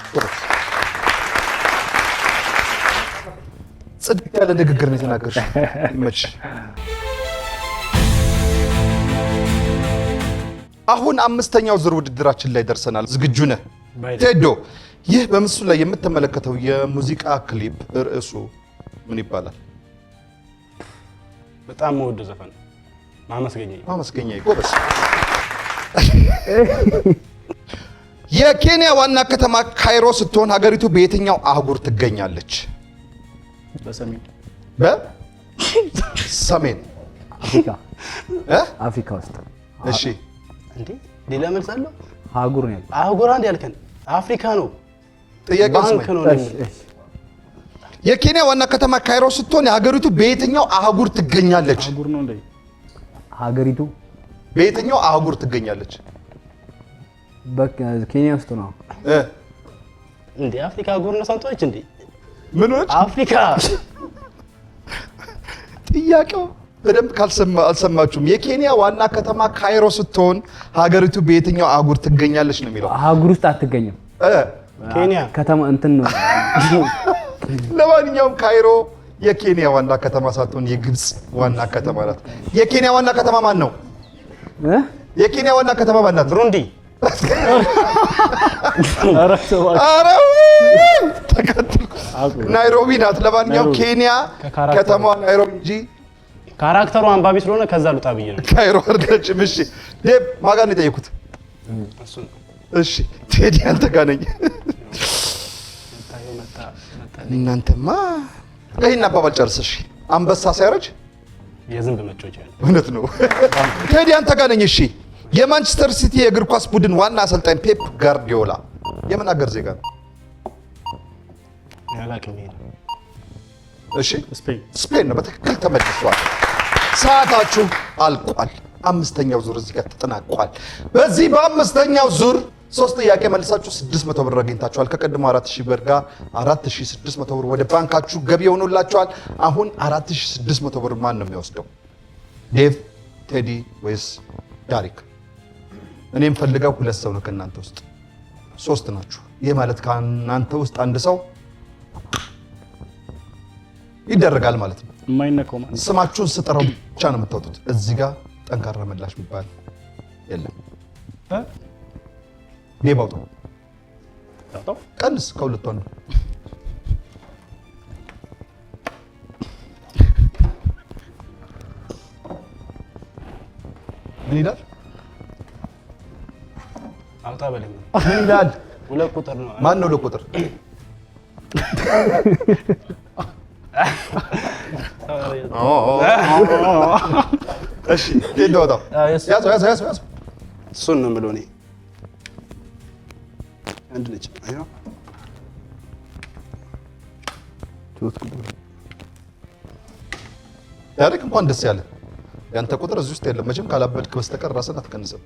ጽድቅ ያለ ንግግር ነው የተናገርሽ። ይመች። አሁን 5ኛው ዙር ውድድራችን ላይ ደርሰናል። ዝግጁ ነህ ቴዶ? ይህ በምስሉ ላይ የምትመለከተው የሙዚቃ ክሊፕ ርዕሱ ምን ይባላል? በጣም መወደው ዘፈን ማመስገኛ። ጎበዝ። የኬንያ ዋና ከተማ ካይሮ ስትሆን ሀገሪቱ በየትኛው አህጉር ትገኛለች? በሰሜን አፍሪካ ውስጥ። እሺ እንዴ ሌላ መልስ አለው? አህጉር ነው ያለው። አህጉር አንድ ያልከን አፍሪካ ነው። ጥያቄው ባንክ ነው። የኬንያ ዋና ከተማ ካይሮ ስትሆን የሀገሪቱ በየትኛው አህጉር ትገኛለች? አህጉር ነው እንዴ? ሀገሪቱ በየትኛው አህጉር ትገኛለች? ኬንያ ውስጥ ነው እንዴ? አፍሪካ አህጉር ነው ሳንቶች እንዴ? ምን ሆነች? አፍሪካ። ጥያቄው በደንብ አልሰማችሁም። የኬንያ ዋና ከተማ ካይሮ ስትሆን ሀገሪቱ በየትኛው አህጉር ትገኛለች ነው የሚለው። አህጉር ውስጥ አትገኝም። ኬንያ ከተማ እንትን ነው። ለማንኛውም ካይሮ የኬንያ ዋና ከተማ ሳትሆን የግብፅ ዋና ከተማ ናት። የኬንያ ዋና ከተማ ማን ነው? የኬንያ ዋና ከተማ ማን ናት? ብሩንዲ። ኧረ ተከትልኩ። ናይሮቢ ናት። ለማንኛውም ኬንያ ከተማዋ ናይሮቢ እንጂ ካራክተሩ አንባቢ ስለሆነ ከዛ ልውጣ ብዬ ነው። ካይሮ አይደለችም። እሺ ዴብ ማን ነው የጠየኩት? እሺ ቴዲ አንተ ጋር ነኝ። እናንተማ ይሄን አባባል ጨርሰሽ አንበሳ ሲያረጅ የዝንብ መጮቻ ነው። እውነት ነው። ቴዲ አንተ ጋር ነኝ። እሺ የማንቸስተር ሲቲ የእግር ኳስ ቡድን ዋና አሰልጣኝ ፔፕ ጋርዲዮላ የምን ሀገር ዜጋ ነው? ያላቅም ይሄ ነው። እሺ ስፔን ነው። በትክክል ተመልሷል። ሰዓታችሁ አልቋል። 5ኛው ዙር እዚህ ጋር ተጠናቋል። በዚህ በ5ኛው ዙር 3 ጥያቄ መልሳችሁ 600 ብር አግኝታችኋል። ከቀድሞ 4000 ብር ጋር 4600 ብር ወደ ባንካችሁ ገቢ ሆኖላችኋል። አሁን 4600 ብር ማን ነው የሚወስደው? ዴቭ፣ ቴዲ ወይስ ዳሪክ? እኔም ፈልገው 2 ሰው ነው ከእናንተ ውስጥ 3 ናችሁ። ይህ ማለት ከእናንተ ውስጥ አንድ ሰው ይደረጋል ማለት ነው። የማይነካው ማለት ስማችሁን ስጠራው ብቻ ነው የምታወጡት። እዚህ ጋር ጠንካራ ምላሽ የሚባል የለም። ዴባውጣ ቀንስ ከሁለቱ አንዱ። ምን ይላል? አውጣ በለኝ። ምን ይላል? 2 ቁጥር ነው። ማን ነው 2 ቁጥር? እሺ ዴባውጣ ያዘው። እሱን ነው የምለው እኔ። አንድ ልጅ ዳሪክ እንኳን ደስ ያለ። ያንተ ቁጥር እዚህ ውስጥ የለም መቼም ካላበድክ በስተቀር ራስን አትቀንስም።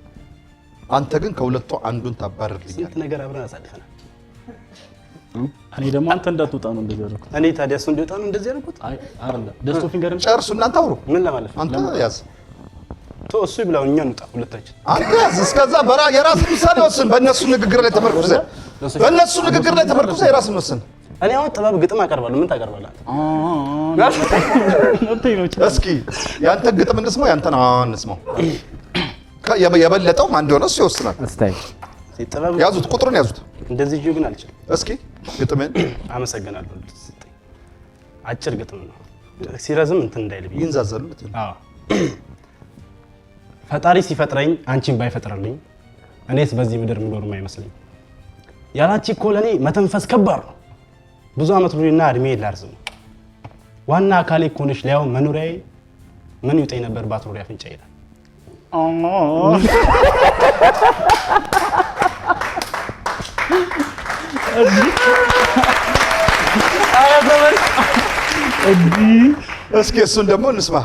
አንተ ግን ከሁለቱ አንዱን ታባርርልኛል። ስንት ነገር አብረን አሳልፈናል። እኔ ደግሞ አንተ እንዳትወጣ ነው እንደዚህ ያደረኩት። እኔ ታዲያ እሱ እንዲወጣ ነው እንደዚህ ያደረኩት? አይ አይደለም። ደስቶ ፊንገርም ጨርሱ እናንተ አውሩ። ምን ለማለት ነው? አንተ ያዝ ቶ እሱ ይብላው እኛ እንውጣ ሁለታችን። አንተ ያዝ። እስከዛ የራስን ውሳኔ ወስን። በእነሱ ንግግር ላይ ተመርኩዘህ የራስን ወስን። እኔ አሁን ጥበብ ግጥም አቀርባለሁ። ምን ታቀርባለህ? እስኪ ያንተን ግጥም እንስማው፣ ያንተን እንስማው። የበለጠው ማን እንደሆነ እሱ ይወስናል። እስታይ ጥበብ ያዙት፣ ቁጥሩን ያዙት። እንደዚህ ይዤ ግን አልችልም። እስኪ ግጥምን አመሰግናለሁ። አጭር ግጥም ነው፣ ሲረዝም እንትን እንዳይል ብዬ ይንዛዛሉ። አዎ ፈጣሪ ሲፈጥረኝ አንቺን ባይፈጥርልኝ እኔስ በዚህ ምድር ምኖርም አይመስለኝ። ያላንቺ እኮ ለኔ መተንፈስ ከባድ ነው። ብዙ አመት ኑሪና እድሜ ላርዝም። ዋና አካሌ እኮ ነሽ ሊያው መኖሪያዬ። ምን ይውጠኝ ነበር ባትኖሪ አፍንጫ ይላል። እስኪ እሱን ደግሞ እንስማ።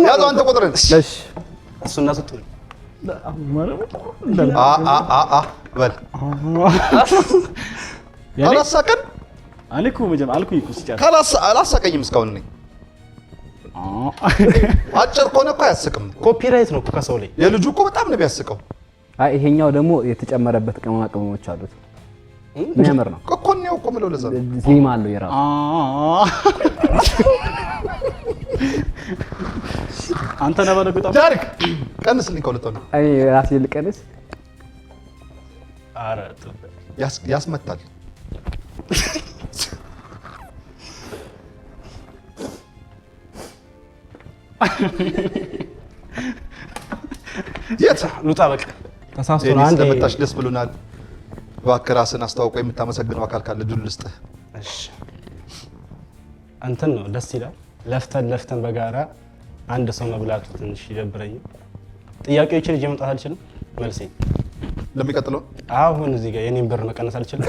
ያዙ አንተ ቁጥርን እሱና ስጡ በል አላሳቀን አልኩ መጀመሪያ አልኩ እኮ ሲጫር አላሳቀኝም እስካሁን እኔ አጭር ከሆነ እኮ አያስቅም። ኮፒራይት ነው ከሰው ላይ። የልጁ እኮ በጣም ነው የሚያስቀው። አይ ይሄኛው ደግሞ የተጨመረበት ቅመማ ቅመሞች አሉት። የሚያምር ነው እኮ ነው እኮ የምለው። ለዛ ዜማ አለው የራሱ። አንተ ነህ ባለ በጣም ዳሪክ ቀንስልኝ ከሁለት ነው። አይ ራሴ ልቀንስ። ኧረ ያስመታል። የት ሉጣ በቃ ተሳስቶ ነው። አንዴ ስለመጣሽ ደስ ብሎናል። እባክህ ራስን አስተዋውቀው። የምታመሰግነው አካል ካለ ድል ልስጥህ። እሺ አንተን ነው ደስ ይላል። ለፍተን በጋራ አንድ ሰው መብላቱ ትንሽ ይደብረኝ። ጥያቄዎችን ልጅ መምጣት አልችልም። መልሴ ለሚቀጥለው አሁን እዚህ ጋር የኔን ብር መቀነስ አልችልም።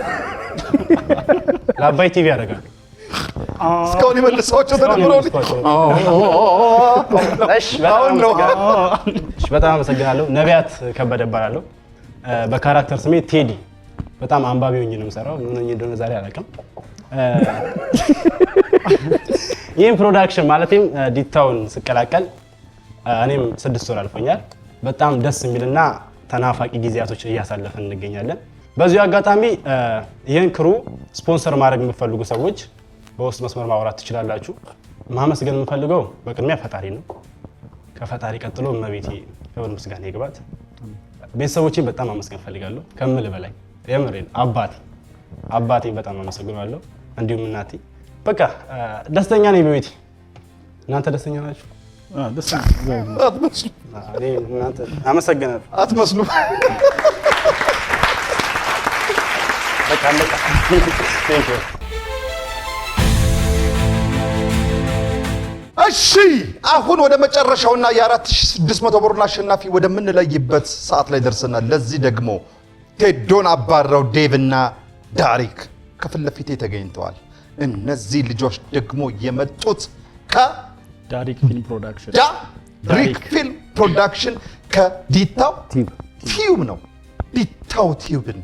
ለአባይ ቲቪ ያደርጋሉ። እስካሁን የመለሰዋቸው ተደምሮ በጣም አመሰግናለሁ። ነቢያት ከበደ እባላለሁ። በካራክተር ስሜ ቴዲ። በጣም አንባቢ ሆኜ ነው የምሰራው። ምን ሆኜ እንደሆነ ዛሬ አላውቅም። ይህም ፕሮዳክሽን ማለትም ዲታውን ስቀላቀል እኔም 6 ወር አልፎኛል። በጣም ደስ የሚልና ተናፋቂ ጊዜያቶች እያሳለፈን እንገኛለን። በዚሁ አጋጣሚ ይህን ክሩ ስፖንሰር ማድረግ የምትፈልጉ ሰዎች በውስጥ መስመር ማውራት ትችላላችሁ። ማመስገን የምፈልገው በቅድሚያ ፈጣሪ ነው። ከፈጣሪ ቀጥሎ እመቤቴ ክብር ምስጋና ይግባት። ቤተሰቦቼን በጣም አመስገን ፈልጋለሁ ከምል በላይ የምሬን። አባቴን በጣም አመሰግናለሁ፣ እንዲሁም እናቴ። በቃ ደስተኛ ነኝ በቤቴ። እናንተ ደስተኛ ናችሁ? እናንተ አመሰግናለሁ። አትመስሉም። በቃ እሺ አሁን ወደ መጨረሻውና የ4600 ብሩን አሸናፊ ወደምንለይበት ሰዓት ላይ ደርሰናል። ለዚህ ደግሞ ቴዶን አባረው ዴቭና ዳሪክ ከፊት ለፊቴ ተገኝተዋል። እነዚህ ልጆች ደግሞ የመጡት ዳሪክ ፊልም ፕሮዳክሽን ከዲታው ቲዩብ ነው። ዲታው ቲዩብን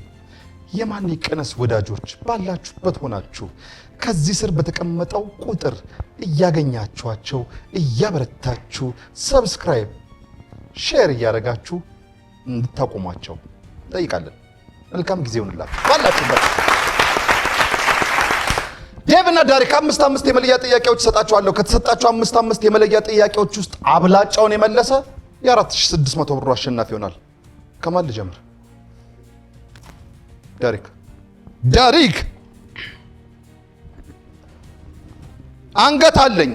የማን ይቀነስ ወዳጆች ባላችሁበት ሆናችሁ ከዚህ ስር በተቀመጠው ቁጥር እያገኛችኋቸው እያበረታችሁ ሰብስክራይብ፣ ሼር እያደረጋችሁ እንድታቆሟቸው ጠይቃለን። መልካም ጊዜ ይሁንላችሁ ባላችሁበት። ዴቭና ዳሪክ 5 የመለያ ጥያቄዎች ሰጣችኋለሁ። ከተሰጣችሁ 5 የመለያ ጥያቄዎች ውስጥ አብላጫውን የመለሰ የ4600 ብሩ አሸናፊ ይሆናል። ከማን ልጀምር? ዳሪክ አንገት አለኝ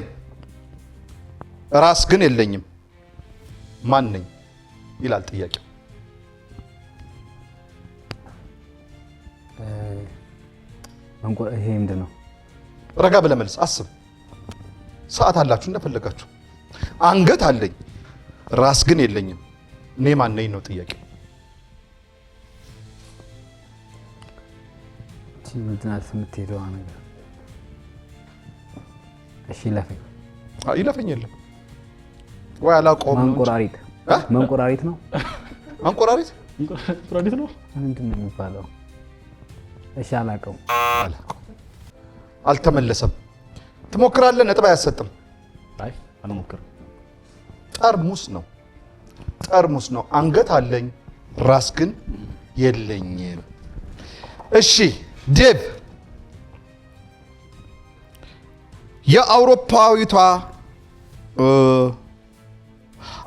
ራስ ግን የለኝም ማን ነኝ ይላል ጥያቄው። ይሄ ምንድን ነው? ረጋ ብለህ መልስ። አስብ፣ ሰዓት አላችሁ እንደፈለጋችሁ። አንገት አለኝ ራስ ግን የለኝም እኔ ማን ነኝ ነው ጥያቄው። ምንድናት የምትሄደዋ ነገር? እሺ ይለፈኝ። ይለፈኝ የለም ወይ አላውቀውም። መንቆራሪት መንቆራሪት ነው። መንቆራሪት እንቁራሪት ነው ምንድን ነው የሚባለው? እሺ አላውቀውም። አልተመለሰም። ትሞክራለህ፣ ነጥብ አያሰጥም። አይ አልሞክርም። ጠርሙስ ነው። ጠርሙስ ነው። አንገት አለኝ ራስ ግን የለኝም። እሺ ዴቭ የአውሮፓዊቷ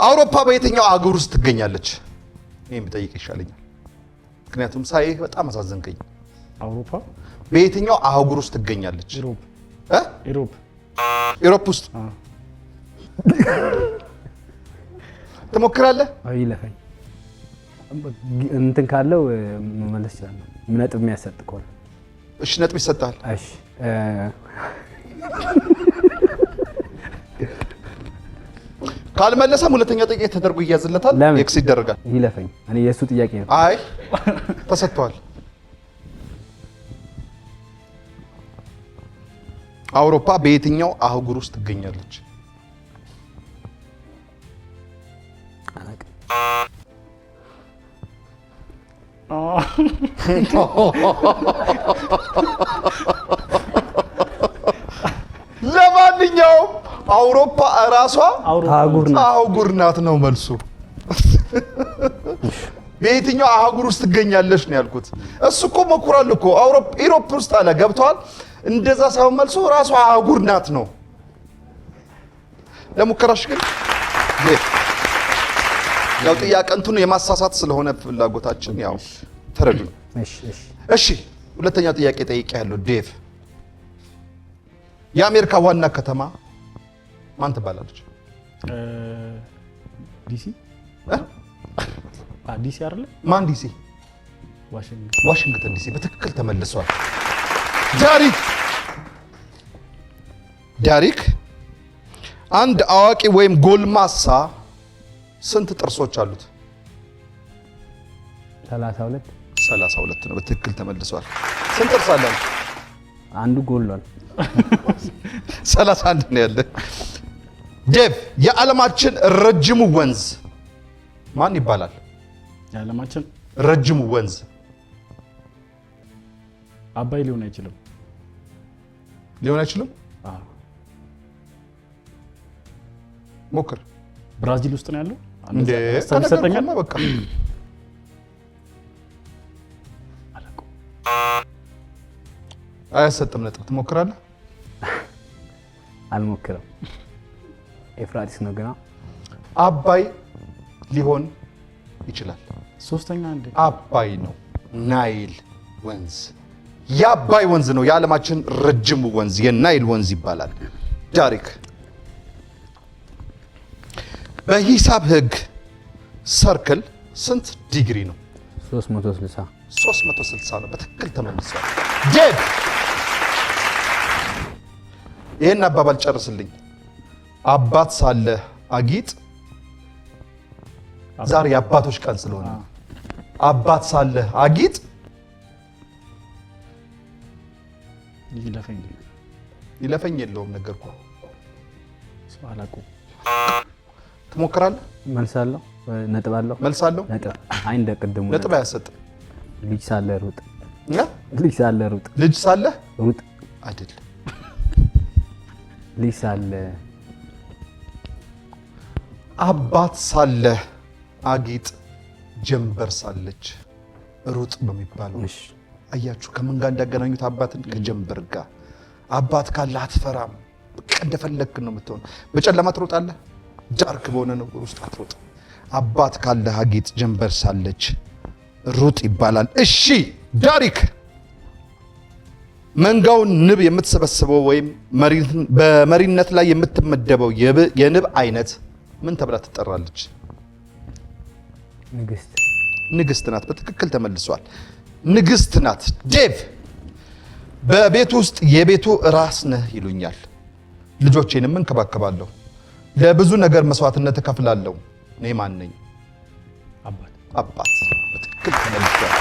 አውሮፓ በየትኛው አህጉር ውስጥ ትገኛለች? ይሄን ብጠይቅ ይሻለኛል፣ ምክንያቱም ሳይህ በጣም አሳዘንከኝ። አውሮፓ በየትኛው አህጉር ውስጥ ትገኛለች? ኢሮፕ ኢሮፕ ኢሮፕ ውስጥ ትሞክራለህ? አይ ይለፈኝ። እንትን ካለው መመለስ ይችላል። ነጥብ የሚያሰጥ ከሆነ እሺ ነጥብ ይሰጣል። እሺ ካልመለሰም ሁለተኛ ጥያቄ ተደርጎ ይያዝለታል። ኤክስ ይደረጋል። ይለፈኝ። እኔ የእሱ ጥያቄ ነው። አይ ተሰጥቷል። አውሮፓ በየትኛው አህጉር ውስጥ ትገኛለች? ለማንኛውም አውሮፓ እራሷ አህጉር ናት ነው መልሱ። በየትኛው አህጉር ውስጥ ትገኛለች ነው ያልኩት። እሱ እኮ ሞክሯል እኮ ኢሮፕ ውስጥ አለ። ገብቷል። እንደዛ ሳይሆን መልሱ እራሷ አህጉር ናት ነው። ለሙከራሽ ግን ያው ጥያቄ እንትኑ የማሳሳት ስለሆነ ፍላጎታችን ያው ተረዱ። እሺ ሁለተኛ ጥያቄ ጠይቄያለሁ። ዴቭ የአሜሪካ ዋና ከተማ ማን ትባላለች? ዲሲ ዲሲ አይደለ? ማን ዲሲ? ዋሽንግተን ዲሲ። በትክክል ተመልሷል። ዳሪክ አንድ አዋቂ ወይም ጎልማሳ ስንት ጥርሶች አሉት? 32 ነው። በትክክል ተመልሷል። ስንት ጥርስ አለ? አንዱ ጎሏል። 31 ነው ያለ። ዴቭ የዓለማችን ረጅሙ ወንዝ ማን ይባላል? የዓለማችን ረጅሙ ወንዝ አባይ ሊሆን አይችልም። ሞክር። ብራዚል ውስጥ ነው ያለው። እንዴ ሰምሰጠኛል። በቃ አያሰጥም ነጥብ። ትሞክራለህ? አልሞክርም። ኤፍራቲስ ነው ገና። አባይ ሊሆን ይችላል። ሶስተኛ አንዴ አባይ ነው። ናይል ወንዝ የአባይ ወንዝ ነው። የዓለማችን ረጅሙ ወንዝ የናይል ወንዝ ይባላል። ዳሪክ በሂሳብ ህግ ሰርክል ስንት ዲግሪ ነው? 360 ነው። በትክክል ተመልሷል። ዴቭ ይህን አባባል ጨርስልኝ። አባት ሳለህ አጊጥ። ዛሬ የአባቶች ቀን ስለሆነ አባት ሳለህ አጊጥ። ይለፈኝ የለውም ነገርኩህ። ትሞክራለህ? መልሳለሁ። ነጥብ አለው። መልሳለሁ። ነጥብ አይ እንደ ቅድሙ ነጥብ አያሰጥም። ልጅ ሳለ ሩጥ። ልጅ ሳለ ሩጥ አይደል? ልጅ ሳለ አባት ሳለ አጊጥ፣ ጀንበር ሳለች ሩጥ በሚባለው አያችሁ፣ ከምን ጋር እንዳገናኙት አባትን ከጀንበር ጋር። አባት ካለ አትፈራም። በቃ እንደፈለግክ ነው የምትሆን። በጨለማ ትሮጣለህ፣ ዳርክ በሆነ ነገር ውስጥ አትሮጥ። አባት ካለ አጊጥ፣ ጀንበር ሳለች ሩጥ ይባላል። እሺ ዳሪክ መንጋውን ንብ የምትሰበስበው ወይም በመሪነት ላይ የምትመደበው የንብ አይነት ምን ተብላ ትጠራለች? ንግስት ናት። በትክክል ተመልሷል። ንግስት ናት። ዴቭ በቤት ውስጥ የቤቱ ራስ ነህ ይሉኛል። ልጆቼንም እንከባከባለሁ። ለብዙ ነገር መስዋዕትነት እከፍላለሁ። እኔ ማን ነኝ? አባት። በትክክል ተመልሷል።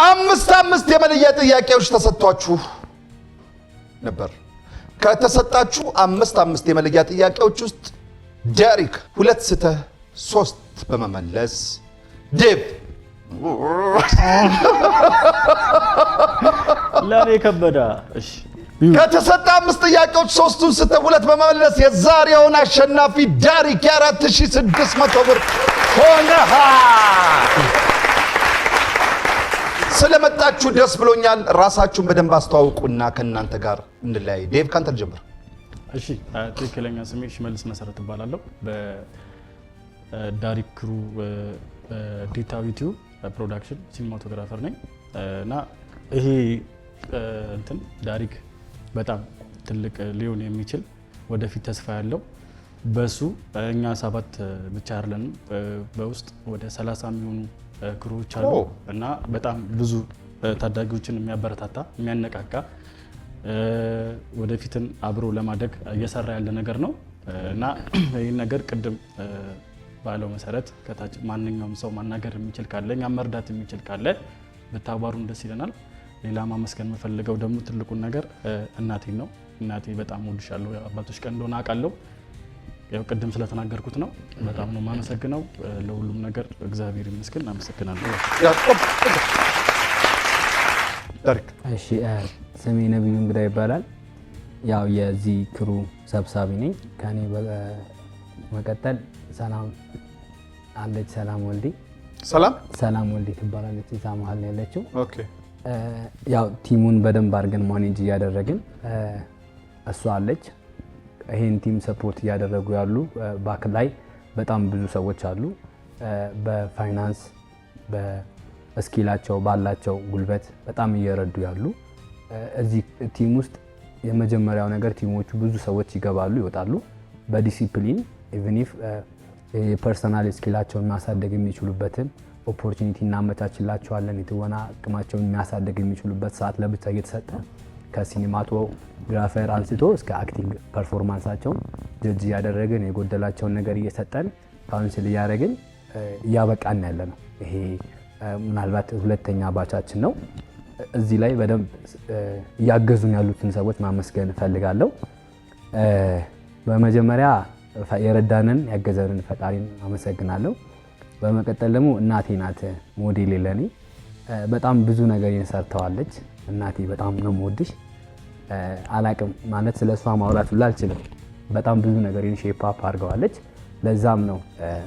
5 የመለያ ጥያቄዎች ተሰጥቷችሁ ነበር። ከተሰጣችሁ 5 የመለያ ጥያቄዎች ውስጥ ዳሪክ 2 ስተህ 3 በመመለስ ዴቭ ለኔ ከበዳ እሺ ከተሰጣ 5 ጥያቄዎች 3ቱን ስተህ 2 በመመለስ የዛሬውን አሸናፊ ዳሪክ 4600 ብር ሆነሃ። ስለመጣችሁ ደስ ብሎኛል። ራሳችሁን በደንብ አስተዋውቁና ከእናንተ ጋር እንለያይ። ዴቭ ካንተ ልጀምር። እሺ ትክክለኛ ስሜ ሽመልስ መሰረት እባላለሁ። በዳሪክ ክሩ ዲታዊቲው ፕሮዳክሽን ሲኒማቶግራፈር ነኝ እና ይሄ እንትን ዳሪክ በጣም ትልቅ ሊሆን የሚችል ወደፊት ተስፋ ያለው በሱ እኛ 7 ብቻ አይደለም በውስጥ ወደ 30 የሚሆኑ ክሩዎች አሉ እና በጣም ብዙ ታዳጊዎችን የሚያበረታታ የሚያነቃቃ ወደፊትን አብሮ ለማደግ እየሰራ ያለ ነገር ነው እና ይህን ነገር ቅድም ባለው መሰረት ከታች ማንኛውም ሰው ማናገር የሚችል ካለ እኛም መርዳት የሚችል ካለ ብታባሩን ደስ ይለናል። ሌላ ማመስገን የምፈልገው ደግሞ ትልቁን ነገር እናቴን ነው። እናቴ በጣም ወድሻለሁ። አባቶች ቀን እንደሆነ አውቃለሁ። ያው ቅድም ስለተናገርኩት ነው። በጣም ነው ማመሰግነው ለሁሉም ነገር እግዚአብሔር ይመስገን። አመሰግናለሁ። ዳሪክ እሺ ስሜ ነብዩ እንግዳ ይባላል። ያው የዚህ ክሩ ሰብሳቢ ነኝ። ከኔ በመቀጠል ሰላም አለች። ሰላም ወልዴ ትባላለች። እዛ መሀል ነው ያለችው። ኦኬ ያው ቲሙን በደንብ አድርገን ማኔጅ እያደረግን እሷ አለች። ይሄን ቲም ሰፖርት እያደረጉ ያሉ ባክ ላይ በጣም ብዙ ሰዎች አሉ። በፋይናንስ በስኪላቸው ባላቸው ጉልበት በጣም እየረዱ ያሉ። እዚህ ቲም ውስጥ የመጀመሪያው ነገር ቲሞቹ ብዙ ሰዎች ይገባሉ ይወጣሉ። በዲሲፕሊን ኢቭን ኢፍ የፐርሰናል ስኪላቸውን ማሳደግ የሚችሉበትን ኦፖርቹኒቲ እናመቻችላቸዋለን። የትወና አቅማቸውን የሚያሳደግ የሚችሉበት ሰዓት ለብቻ እየተሰጠ ከሲኒማቶግራፈር አንስቶ እስከ አክቲንግ ፐርፎርማንሳቸውን ጀጅ እያደረግን የጎደላቸውን ነገር እየሰጠን ካውንስል እያደረግን እያበቃን ያለ ነው። ይሄ ምናልባት 2ኛ ባቻችን ነው። እዚህ ላይ በደንብ እያገዙን ያሉትን ሰዎች ማመስገን እፈልጋለሁ። በመጀመሪያ የረዳንን ያገዘንን ፈጣሪን አመሰግናለሁ። በመቀጠል ደግሞ እናቴ ናት ሞዴል ለኔ። በጣም ብዙ ነገር ሰርተዋለች። እናቴ በጣም ነው የምወድሽ። አላቅም ማለት ስለሷ ማውራት ሁሉ አልችልም። በጣም ብዙ ነገር ሼፕ አፕ አድርገዋለች። ለዛም ነው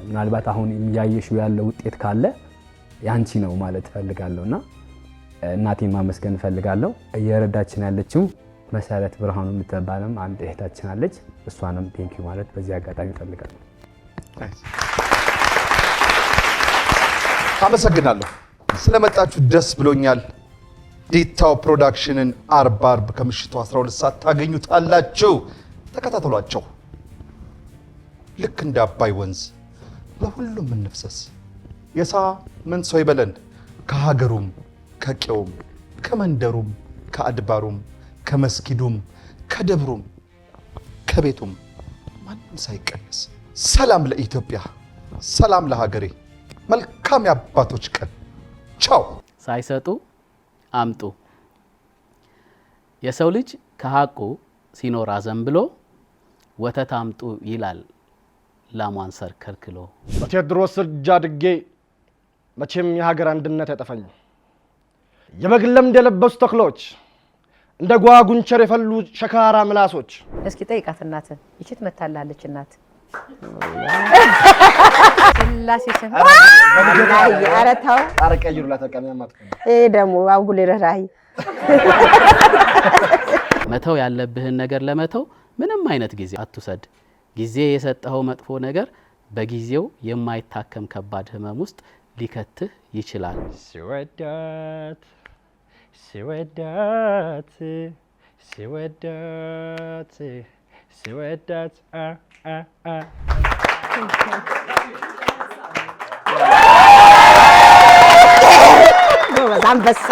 ምናልባት አሁን የሚያየሽው ያለ ውጤት ካለ ያንቺ ነው ማለት ፈልጋለሁና እናቴን ማመስገን ፈልጋለሁ። እየረዳችን ያለችው መሰረት ብርሃኑ የምትባልም አንድ እህታችን አለች። እሷንም ቴንኪ ማለት በዚህ አጋጣሚ ፈልጋለሁ። አመሰግናለሁ። ስለመጣችሁ ደስ ብሎኛል። ዲታው ፕሮዳክሽንን አርብ ከምሽቱ 12 ሰዓት ታገኙታላችሁ። ተከታተሏቸው። ልክ እንደ አባይ ወንዝ ለሁሉም እንፍሰስ። የሳምንት ሰው ይበለን። ከሀገሩም ከቄውም ከመንደሩም ከአድባሩም ከመስጊዱም ከደብሩም ከቤቱም ማንም ሳይቀነስ ሰላም ለኢትዮጵያ፣ ሰላም ለሀገሬ። መልካም የአባቶች ቀን። ቻው። ሳይሰጡ አምጡ። የሰው ልጅ ከሀቁ ሲኖር አዘንብሎ ወተት አምጡ ይላል ላሟን ሰር ከልክሎ። በቴዎድሮስ እጅ አድጌ መቼም የሀገር አንድነት አይጠፋኝም። የበግ ለምድ የለበሱ ተክሎች እንደ ጓጉንቸር የፈሉ ሸካራ ምላሶች። እስኪ ጠይቃት እናትን። ይችት መታላለች እናት ስላሴ ስም አረታው አረቀይሩላ ተቀመማት። ደግሞ አጉል ረራይ መተው ያለብህን ነገር ለመተው ምንም አይነት ጊዜ አትውሰድ። ጊዜ የሰጠኸው መጥፎ ነገር በጊዜው የማይታከም ከባድ ህመም ውስጥ ሊከትህ ይችላል። ሲወዳት አንበሳ